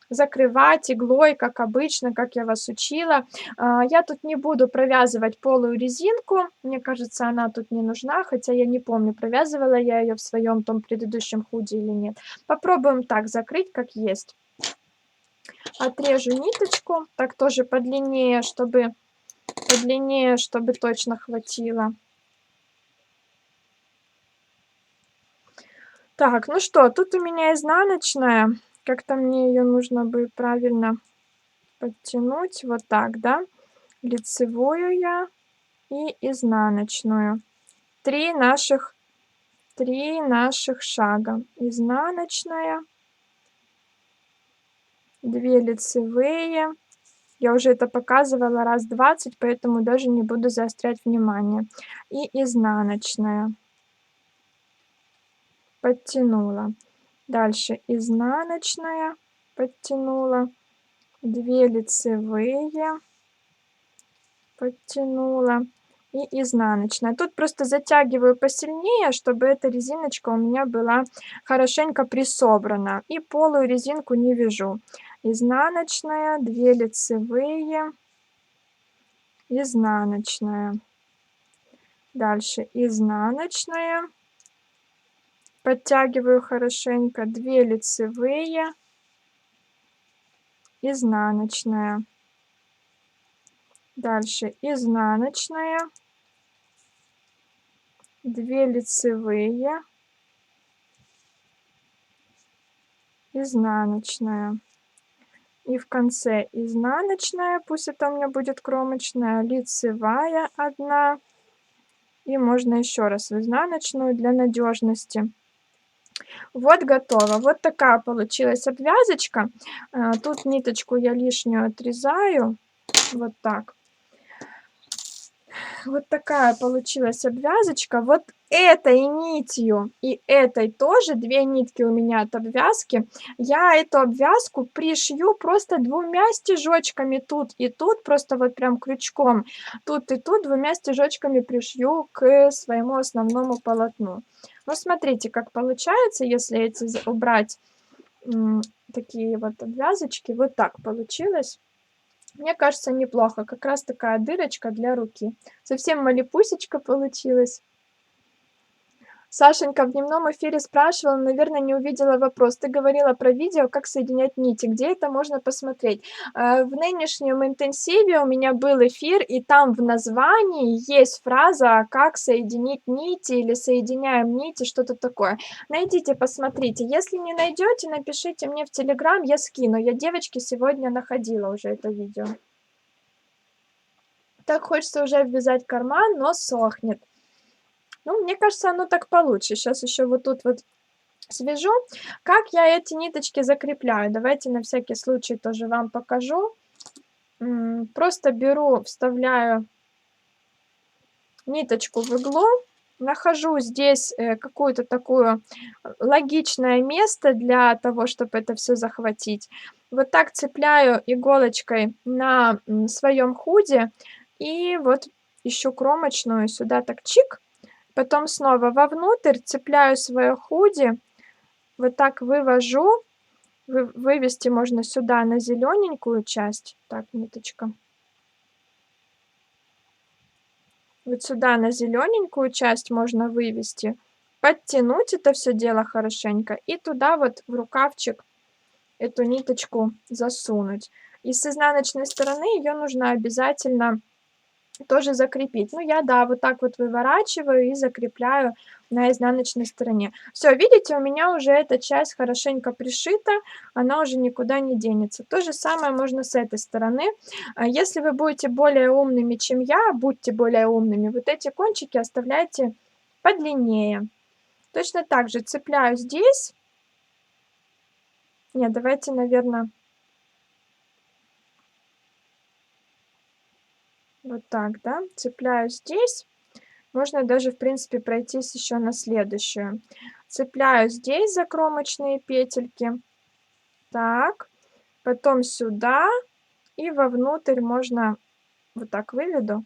закрывать иглой, как обычно, как я вас учила. Я тут не буду провязывать полую резинку. Мне кажется, она тут не нужна, хотя я не помню, провязывала я ее в своем том предыдущем худи или нет. Попробуем так закрыть, как есть. Отрежу ниточку, так тоже подлиннее, чтобы точно хватило. Так, ну что, тут у меня изнаночная. Как-то мне ее нужно бы правильно подтянуть. Вот так, да? Лицевую я и изнаночную. Три наших, 3 наших шага. Изнаночная, 2 лицевые. Я уже это показывала раз 20, поэтому даже не буду заострять внимание. И изнаночная. Подтянула. Дальше изнаночная, подтянула. 2 лицевые, подтянула. И изнаночная. Тут просто затягиваю посильнее, чтобы эта резиночка у меня была хорошенько присобрана. И полую резинку не вяжу. Изнаночная, 2 лицевые, изнаночная. Дальше изнаночная. Подтягиваю хорошенько, 2 лицевые, изнаночная. Дальше изнаночная, 2 лицевые, изнаночная. И в конце изнаночная, пусть это у меня будет кромочная, лицевая 1. И можно еще раз в изнаночную для надежности. Вот готово. Вот такая получилась обвязочка. Тут ниточку я лишнюю отрезаю. Вот так. Вот такая получилась обвязочка. Вот этой нитью и этой тоже, 2 нитки у меня от обвязки. Я эту обвязку пришью просто 2 стежочками тут и тут, просто вот прям крючком. Тут и тут 2 стежочками пришью к своему основному полотну. Ну, смотрите, как получается, если эти убрать м, такие вот обвязочки. Вот так получилось. Мне кажется, неплохо. Как раз такая дырочка для руки. Совсем малепусечка получилась. Сашенька в дневном эфире спрашивала, наверное, не увидела вопрос. Ты говорила про видео, как соединять нити. Где это можно посмотреть? В нынешнем интенсиве у меня был эфир, и там в названии есть фраза «как соединить нити» или «соединяем нити», что-то такое. Найдите, посмотрите. Если не найдете, напишите мне в Телеграм, я скину. Я девочке сегодня находила уже это видео. Так хочется уже обвязать карман, но сохнет. Ну, мне кажется, оно так получше. Сейчас еще вот тут вот свяжу. Как я эти ниточки закрепляю? Давайте на всякий случай тоже вам покажу. Просто беру, вставляю ниточку в иглу, нахожу здесь какое-то такое логичное место для того, чтобы это все захватить. Вот так цепляю иголочкой на своем худи и вот ищу кромочную, сюда так чик, потом снова вовнутрь цепляю свое худи, вот так вывожу. Вывести можно сюда на зелененькую часть. Так, ниточка. Вот сюда на зелененькую часть можно вывести, подтянуть это все дело хорошенько и туда вот в рукавчик эту ниточку засунуть. И с изнаночной стороны ее нужно обязательно тоже закрепить. Ну, я, да, вот так вот выворачиваю и закрепляю на изнаночной стороне. Все, видите, у меня уже эта часть хорошенько пришита, она уже никуда не денется. То же самое можно с этой стороны. Если вы будете более умными, чем я, будьте более умными, вот эти кончики оставляйте подлиннее. Точно так же цепляю здесь. Нет, давайте, наверное, вот так, да, цепляю здесь. Можно даже, в принципе, пройтись еще на следующую. Цепляю здесь за кромочные петельки. Так, потом сюда. И вовнутрь можно, вот так выведу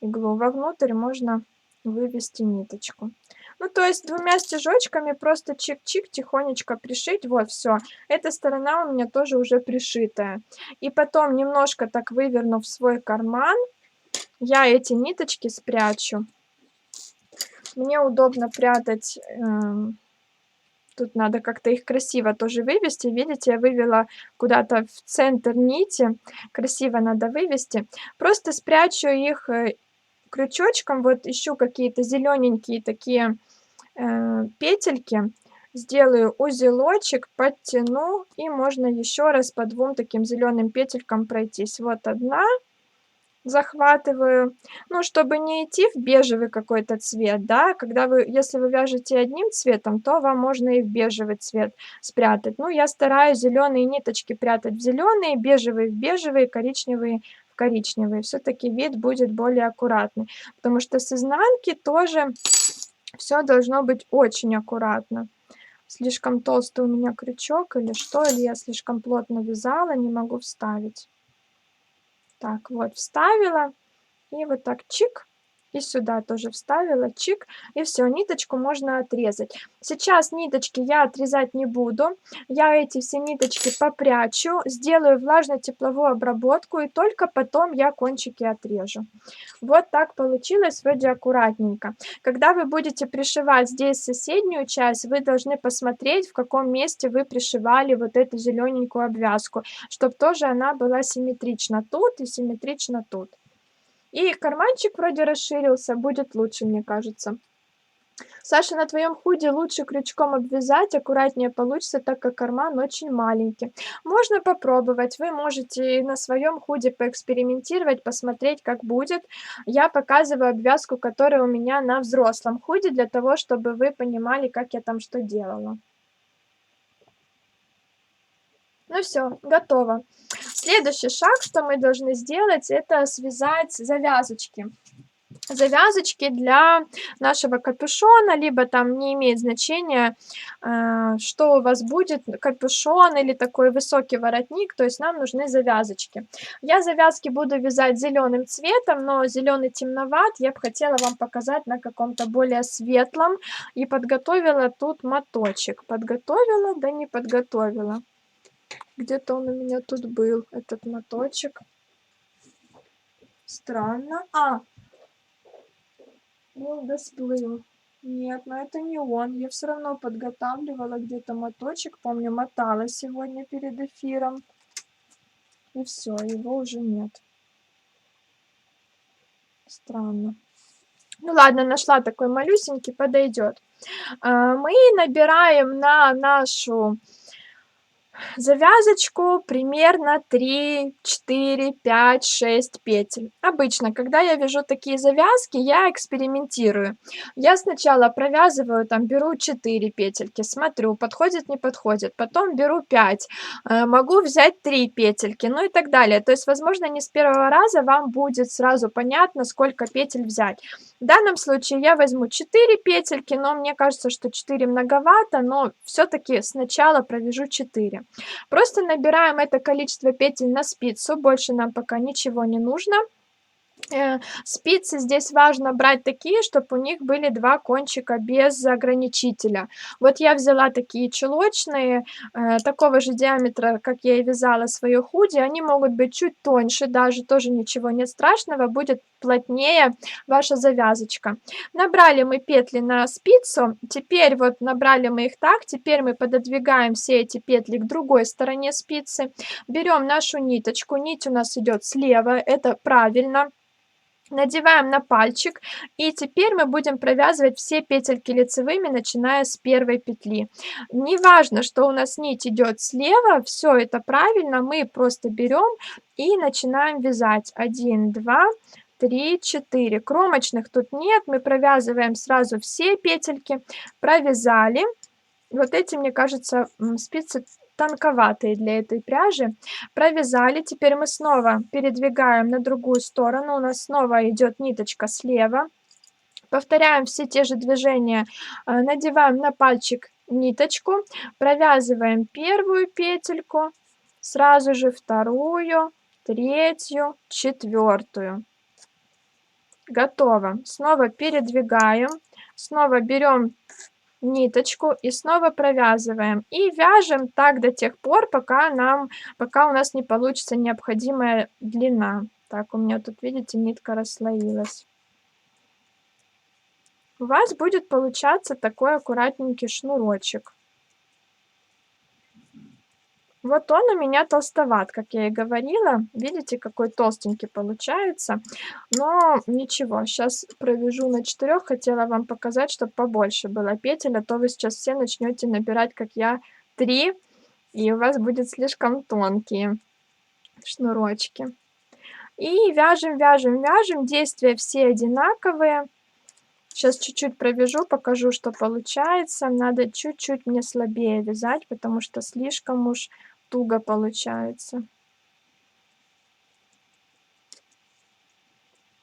иглу, вовнутрь можно вывести ниточку. Ну, то есть двумя стежочками просто чик-чик тихонечко пришить. Вот, все. Эта сторона у меня тоже уже пришитая. И потом, немножко так вывернув свой карман, я эти ниточки спрячу. Мне удобно прятать, тут надо как-то их красиво тоже вывести. Видите, я вывела куда-то в центр нити. Красиво надо вывести. Просто спрячу их крючочком. Вот ищу какие-то зелененькие такие петельки. Сделаю узелочек, подтяну. И можно еще раз по двум таким зеленым петелькам пройтись. Вот одна. Захватываю. Ну, чтобы не идти в бежевый какой-то цвет, да, когда вы, если вы вяжете одним цветом, то вам можно и в бежевый цвет спрятать. Ну, я стараюсь зеленые ниточки прятать в зеленые, бежевые в бежевые, коричневые в коричневые. Все-таки вид будет более аккуратный, потому что с изнанки тоже все должно быть очень аккуратно. Слишком толстый у меня крючок или что, или я слишком плотно вязала, не могу вставить. Так, вот вставила. И вот так чик. И сюда тоже вставила, чик. И все, ниточку можно отрезать. Сейчас ниточки я отрезать не буду. Я эти все ниточки попрячу, сделаю влажно-тепловую обработку, и только потом я кончики отрежу. Вот так получилось, вроде аккуратненько. Когда вы будете пришивать здесь соседнюю часть, вы должны посмотреть, в каком месте вы пришивали вот эту зелененькую обвязку, чтобы тоже она была симметрична тут и симметрична тут. И карманчик вроде расширился, будет лучше, мне кажется. Саша, на твоем худи лучше крючком обвязать, аккуратнее получится, так как карман очень маленький. Можно попробовать, вы можете на своем худи поэкспериментировать, посмотреть, как будет. Я показываю обвязку, которая у меня на взрослом худи, для того, чтобы вы понимали, как я там что делала. Ну все, готово. Следующий шаг, что мы должны сделать, это связать завязочки. завязочки для нашего капюшона, либо там не имеет значения, что у вас будет, капюшон или такой высокий воротник, то есть нам нужны завязочки. Я завязки буду вязать зеленым цветом, но зеленый темноват, я бы хотела вам показать на каком-то более светлом, и подготовила тут моточек. Подготовила, да не подготовила. Где-то он у меня тут был, этот моточек. Странно. Ну, да сплыл. Нет, но это не он. Я все равно подготавливала где-то моточек. Помню, мотала сегодня перед эфиром. И все, его уже нет. Странно. Ну ладно, нашла такой малюсенький, подойдет. Мы набираем на нашу завязочку примерно 3, 4, 5, 6 петель. Обычно, когда я вяжу такие завязки, я экспериментирую. Я сначала провязываю, там беру 4 петельки, смотрю, подходит, не подходит. Потом беру 5, могу взять 3 петельки, ну и так далее. То есть, возможно, не с первого раза вам будет сразу понятно, сколько петель взять. В данном случае я возьму 4 петельки, но мне кажется, что 4 многовато, но все-таки сначала провяжу 4. Просто набираем это количество петель на спицу, больше нам пока ничего не нужно. Спицы здесь важно брать такие, чтобы у них были 2 кончика без ограничителя. Вот я взяла такие чулочные, такого же диаметра, как я и вязала свое худи. Они могут быть чуть тоньше, даже тоже ничего нет страшного, будет плотнее ваша завязочка. Набрали мы петли на спицу, теперь вот набрали мы их так, теперь мы пододвигаем все эти петли к другой стороне спицы, берем нашу ниточку, нить у нас идет слева, это правильно. Надеваем на пальчик, и теперь мы будем провязывать все петельки лицевыми, начиная с первой петли. Не важно, что у нас нить идет слева, все это правильно, мы просто берем и начинаем вязать. 1, 2, 3, 4. Кромочных тут нет, мы провязываем сразу все петельки, провязали. Вот эти, мне кажется, спицы тонковатые для этой пряжи. Провязали, теперь мы снова передвигаем на другую сторону, у нас снова идет ниточка слева. Повторяем все те же движения, надеваем на пальчик ниточку, провязываем первую петельку, сразу же вторую, третью, четвертую. Готово. Снова передвигаем, снова берем ниточку и снова провязываем и вяжем так до тех пор, пока у нас не получится необходимая длина. Так, у меня тут, видите, нитка расслоилась. У вас будет получаться такой аккуратненький шнурочек. Вот он у меня толстоват, как я и говорила. Видите, какой толстенький получается. Но ничего, сейчас провяжу на 4. Хотела вам показать, чтобы побольше было петель, а то вы сейчас все начнете набирать, как я, 3, и у вас будет слишком тонкие шнурочки. И вяжем, вяжем, вяжем. Действия все одинаковые. Сейчас чуть-чуть провяжу, покажу, что получается. Надо чуть-чуть мне слабее вязать, потому что слишком уж туго получается.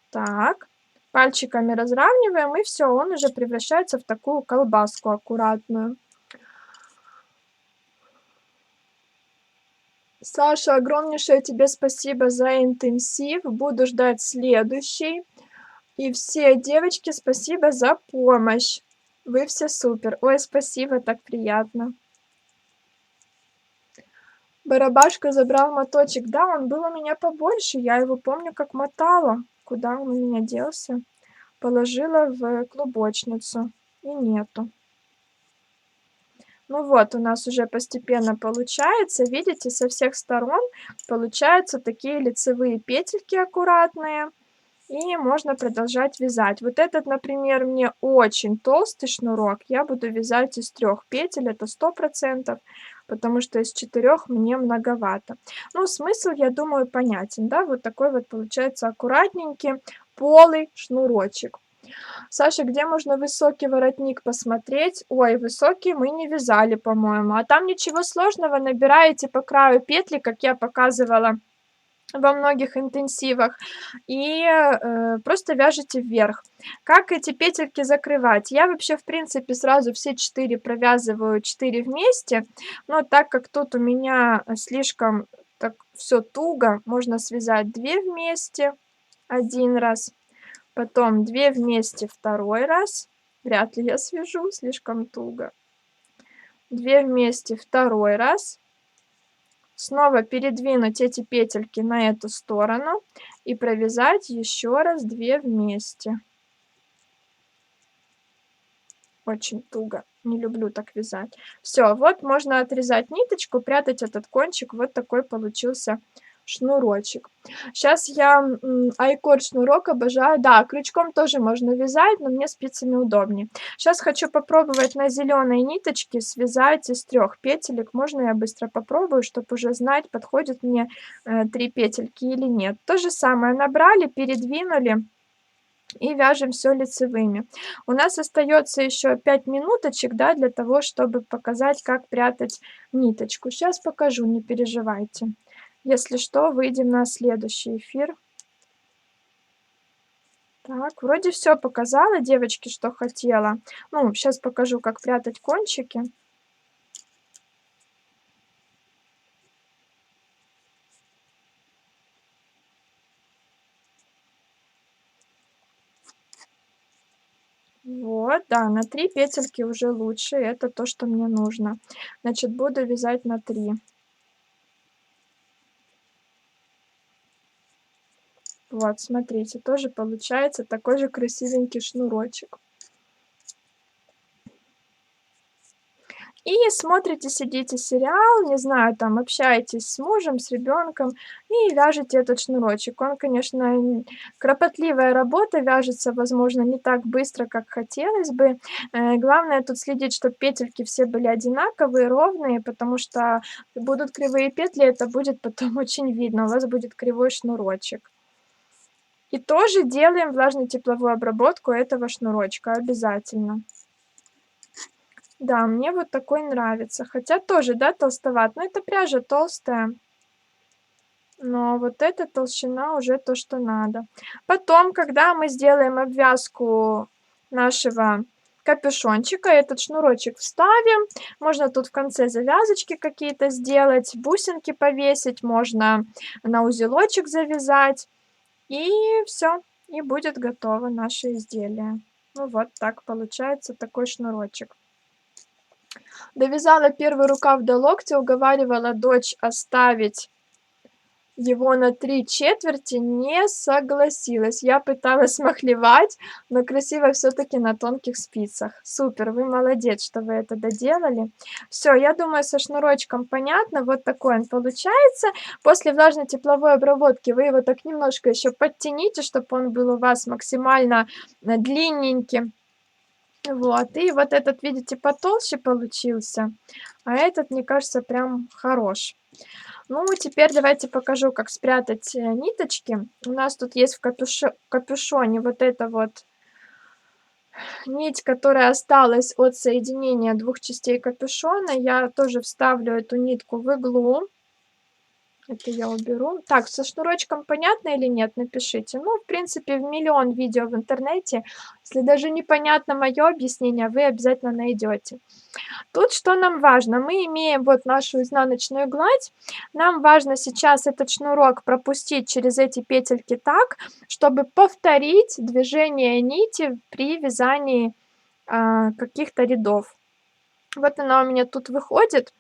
Так, пальчиками разравниваем, и все, он уже превращается в такую колбаску аккуратную. Саша, огромнейшее тебе спасибо за интенсив. Буду ждать следующий. И все девочки, спасибо за помощь. Вы все супер. Ой, спасибо, так приятно. Барабашка забрал моточек. Да, он был у меня побольше. Я его помню, как мотала. Куда он у меня делся? Положила в клубочницу. И нету. Ну вот, у нас уже постепенно получается. Видите, со всех сторон получаются такие лицевые петельки аккуратные. И можно продолжать вязать. Вот этот, например, мне очень толстый шнурок. Я буду вязать из 3 петель, это 100%, потому что из 4 мне многовато. Ну, смысл, я думаю, понятен, да? Вот такой вот получается аккуратненький полый шнурочек. Саша, где можно высокий воротник посмотреть? Ой, высокий мы не вязали, по-моему. А там ничего сложного, набираете по краю петли, как я показывала во многих интенсивах, и просто вяжете вверх. Как эти петельки закрывать? Я вообще, в принципе, сразу все 4 провязываю 4 вместе, но так как тут у меня слишком так все туго, можно связать 2 вместе один раз, потом 2 вместе второй раз. Вряд ли я свяжу, слишком туго. 2 вместе второй раз. Снова передвинуть эти петельки на эту сторону и провязать еще раз 2 вместе. Очень туго, не люблю так вязать. Все, вот можно отрезать ниточку, прятать этот кончик. Вот такой получился шнурочек. Сейчас я айкорд шнурок обожаю. Да, крючком тоже можно вязать, но мне спицами удобнее. Сейчас хочу попробовать на зеленой ниточке связать из 3 петелек. Можно я быстро попробую, чтобы уже знать, подходит мне 3 петельки или нет. То же самое набрали, передвинули и вяжем все лицевыми. У нас остается еще 5 минуточек, да, для того, чтобы показать, как прятать ниточку. Сейчас покажу, не переживайте. Если что, выйдем на следующий эфир. Так, вроде все показала, девочки, что хотела. Ну, сейчас покажу, как прятать кончики. Вот, да, на 3 петельки уже лучше. Это то, что мне нужно. Значит, буду вязать на 3. Вот, смотрите, тоже получается такой же красивенький шнурочек. И смотрите, сидите сериал, не знаю, там общаетесь с мужем, с ребенком и вяжете этот шнурочек. Он, конечно, кропотливая работа, вяжется, возможно, не так быстро, как хотелось бы. Главное тут следить, чтобы петельки все были одинаковые, ровные, потому что будут кривые петли, это будет потом очень видно, у вас будет кривой шнурочек. И тоже делаем влажно-тепловую обработку этого шнурочка обязательно. Да, мне вот такой нравится. Хотя тоже, да, толстоват. Но это пряжа толстая. Но вот эта толщина уже то, что надо. Потом, когда мы сделаем обвязку нашего капюшончика, этот шнурочек вставим. Можно тут в конце завязочки какие-то сделать, бусинки повесить, можно на узелочек завязать. И все, и будет готово наше изделие. Ну вот так получается такой шнурочек. Довязала первый рукав до локтя, уговаривала дочь оставить его на 3/4, не согласилась. Я пыталась махлевать, но красиво все-таки на тонких спицах. Супер, вы молодец, что вы это доделали. Все, я думаю, со шнурочком понятно. Вот такой он получается. После влажно-тепловой обработки вы его так немножко еще подтяните, чтобы он был у вас максимально длинненький. Вот, и вот этот, видите, потолще получился, а этот, мне кажется, прям хорош. Ну, теперь давайте покажу, как спрятать ниточки. У нас тут есть в капюшоне вот эта вот нить, которая осталась от соединения двух частей капюшона. Я тоже вставлю эту нитку в иглу. Это я уберу. Так, со шнурочком понятно или нет? Напишите. Ну, в принципе, в миллион видео в интернете. Если даже непонятно мое объяснение, вы обязательно найдете. Тут что нам важно? Мы имеем вот нашу изнаночную гладь. Нам важно сейчас этот шнурок пропустить через эти петельки так, чтобы повторить движение нити при вязании каких-то рядов. Вот она у меня тут выходит.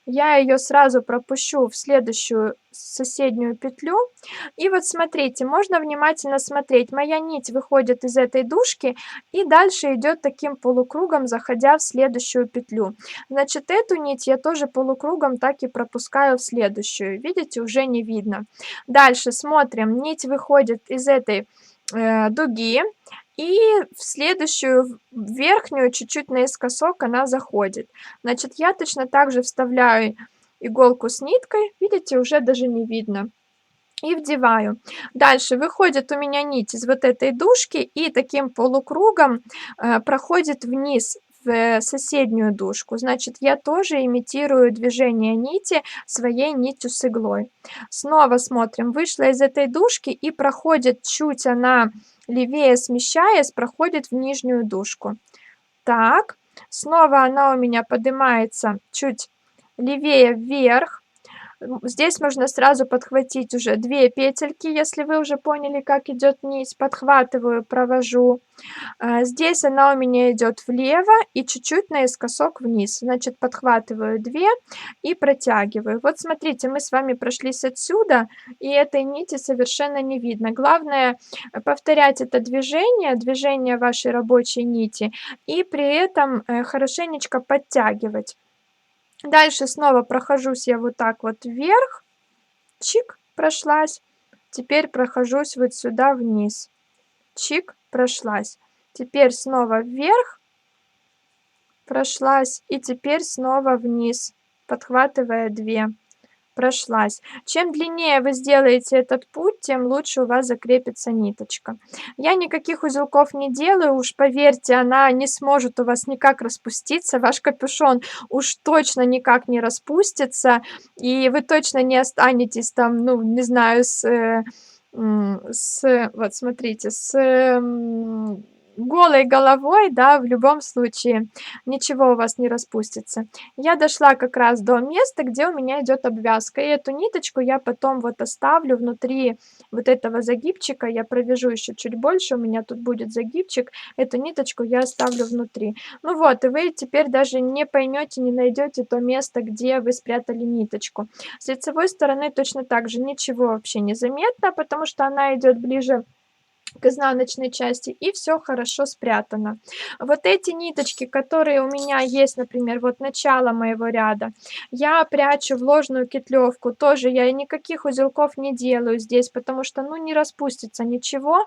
Я ее сразу пропущу в следующую соседнюю петлю. И вот смотрите, можно внимательно смотреть. Моя нить выходит из этой дужки и дальше идет таким полукругом, заходя в следующую петлю. Значит, эту нить я тоже полукругом так и пропускаю в следующую. Видите, уже не видно. Дальше смотрим. Нить выходит из этой дуги. И в следующую, в верхнюю, чуть-чуть наискосок она заходит. Значит, я точно так же вставляю иголку с ниткой, видите, уже даже не видно, и вдеваю. Дальше выходит у меня нить из вот этой дужки и таким полукругом проходит вниз в соседнюю дужку. Значит, я тоже имитирую движение нити своей нитью с иглой. Снова смотрим, вышла из этой дужки и проходит чуть она левее, смещаясь, проходит в нижнюю дужку. Так, снова она у меня поднимается чуть левее вверх. Здесь можно сразу подхватить уже 2 петельки, если вы уже поняли, как идет нить. Подхватываю, провожу. Здесь она у меня идет влево и чуть-чуть наискосок вниз. Значит, подхватываю 2 и протягиваю. Вот смотрите, мы с вами прошлись отсюда, и этой нити совершенно не видно. Главное повторять это движение вашей рабочей нити, и при этом хорошенечко подтягивать. Дальше снова прохожусь я вот так вот вверх, чик, прошлась. Теперь прохожусь вот сюда вниз, чик, прошлась. Теперь снова вверх, прошлась, и теперь снова вниз, подхватывая 2, прошлась. Чем длиннее вы сделаете этот путь, тем лучше у вас закрепится ниточка. Я никаких узелков не делаю, уж поверьте, она не сможет у вас никак распуститься, ваш капюшон уж точно никак не распустится, и вы точно не останетесь там, ну, не знаю, вот смотрите, голой головой, да, в любом случае ничего у вас не распустится. Я дошла как раз до места, где у меня идет обвязка, и эту ниточку я потом вот оставлю внутри вот этого загибчика, я провяжу еще чуть больше, у меня тут будет загибчик, эту ниточку я оставлю внутри. Ну вот, и вы теперь даже не поймете, не найдете то место, где вы спрятали ниточку. С лицевой стороны точно так же ничего вообще не заметно, потому что она идет ближе к изнаночной части, и все хорошо спрятано. Вот эти ниточки, которые у меня есть, например, вот начало моего ряда, я прячу в ложную петлевку. Тоже я никаких узелков не делаю здесь, потому что, ну, не распустится ничего.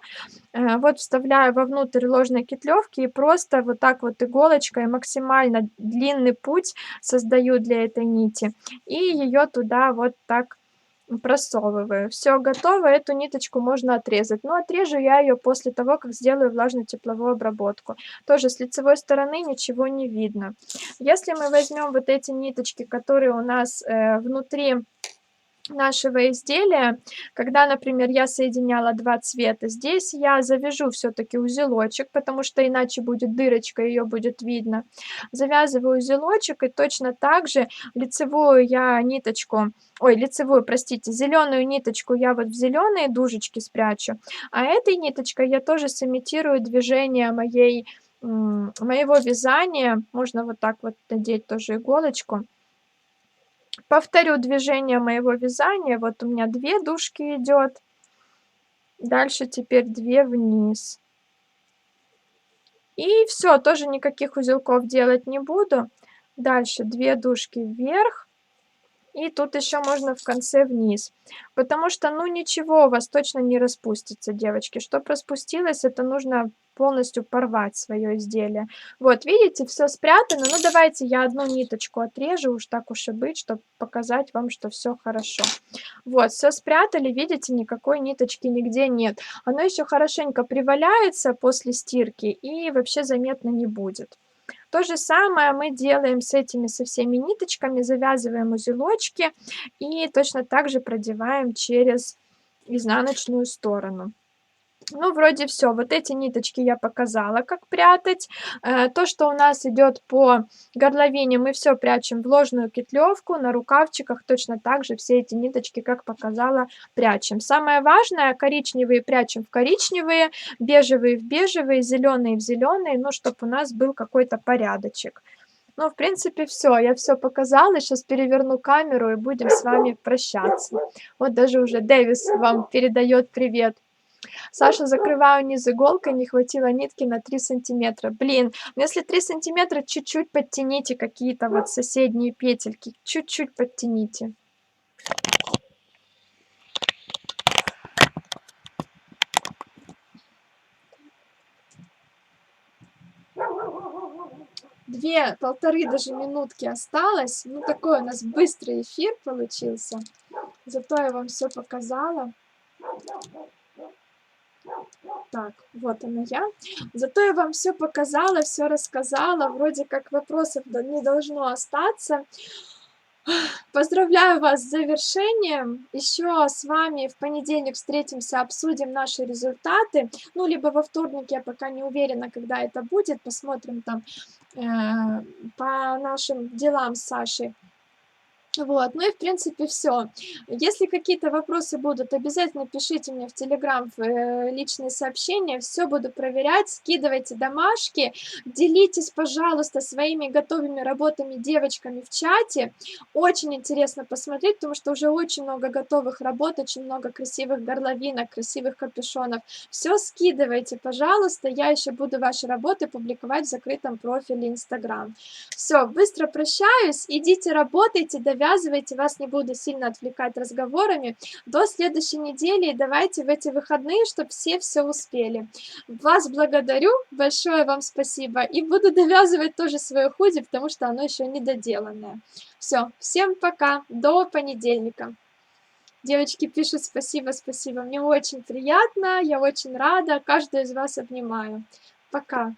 Вот вставляю вовнутрь ложной петлевки и просто вот так вот иголочкой максимально длинный путь создаю для этой нити, и ее туда вот так просовываю. Все готово, эту ниточку можно отрезать. Но отрежу я ее после того, как сделаю влажно-тепловую обработку. Тоже с лицевой стороны ничего не видно. Если мы возьмем вот эти ниточки, которые у нас внутри нашего изделия, когда, например, я соединяла 2 цвета, здесь я завяжу все-таки узелочек, потому что иначе будет дырочка, ее будет видно. Завязываю узелочек, и точно так же лицевую я ниточку, ой, лицевую, простите, зеленую ниточку я вот в зеленые дужечки спрячу, а этой ниточкой я тоже сымитирую движение моего вязания. Можно вот так вот надеть тоже иголочку. Повторю движение моего вязания. Вот у меня 2 дужки идет. Дальше теперь 2 вниз. И все, тоже никаких узелков делать не буду. Дальше 2 дужки вверх. И тут еще можно в конце вниз. Потому что, ну, ничего у вас точно не распустится, девочки. Чтоб распустилось, это нужно полностью порвать свое изделие. Вот, видите, все спрятано. Ну, давайте я одну ниточку отрежу, уж так уж и быть, чтобы показать вам, что все хорошо. Вот, все спрятали, видите, никакой ниточки нигде нет. Оно еще хорошенько приваляется после стирки и вообще заметно не будет. То же самое мы делаем с этими, со всеми ниточками, завязываем узелочки и точно так же продеваем через изнаночную сторону. Ну, вроде все. Вот эти ниточки я показала, как прятать. То, что у нас идет по горловине, мы все прячем в ложную петлевку. На рукавчиках точно так же все эти ниточки, как показала, прячем. Самое важное, коричневые прячем в коричневые, бежевые в бежевые, зеленые в зеленые, ну, чтобы у нас был какой-то порядочек. Ну, в принципе, все. Я все показала. Сейчас переверну камеру и будем с вами прощаться. Вот даже уже Дэвис вам передает привет. Саша, закрываю низ иголкой, не хватило нитки на 3 сантиметра. Блин, ну если 3 сантиметра, чуть-чуть подтяните какие-то вот соседние петельки. Чуть-чуть подтяните. Полторы даже минутки осталось. Ну, такой у нас быстрый эфир получился. Зато я вам все показала. Так, вот она я. Зато я вам все показала, все рассказала. Вроде как вопросов не должно остаться. Поздравляю вас с завершением. Еще с вами в понедельник встретимся, обсудим наши результаты. Ну, либо во вторник, я пока не уверена, когда это будет. Посмотрим там по нашим делам с Сашей. Вот, ну и в принципе все. Если какие-то вопросы будут, обязательно пишите мне в Телеграм в личные сообщения, все буду проверять, скидывайте домашки, делитесь, пожалуйста, своими готовыми работами девочками в чате. Очень интересно посмотреть, потому что уже очень много готовых работ, очень много красивых горловинок, красивых капюшонов. Все скидывайте, пожалуйста, я еще буду ваши работы публиковать в закрытом профиле Инстаграм. Все, быстро прощаюсь, идите работайте, довязывайте, вас не буду сильно отвлекать разговорами. До следующей недели и давайте в эти выходные, чтобы все успели. Вас благодарю, большое вам спасибо, и буду довязывать тоже свое худи, потому что оно еще не доделанное. Все, всем пока, до понедельника. Девочки пишут спасибо, спасибо, мне очень приятно, я очень рада, каждую из вас обнимаю. Пока.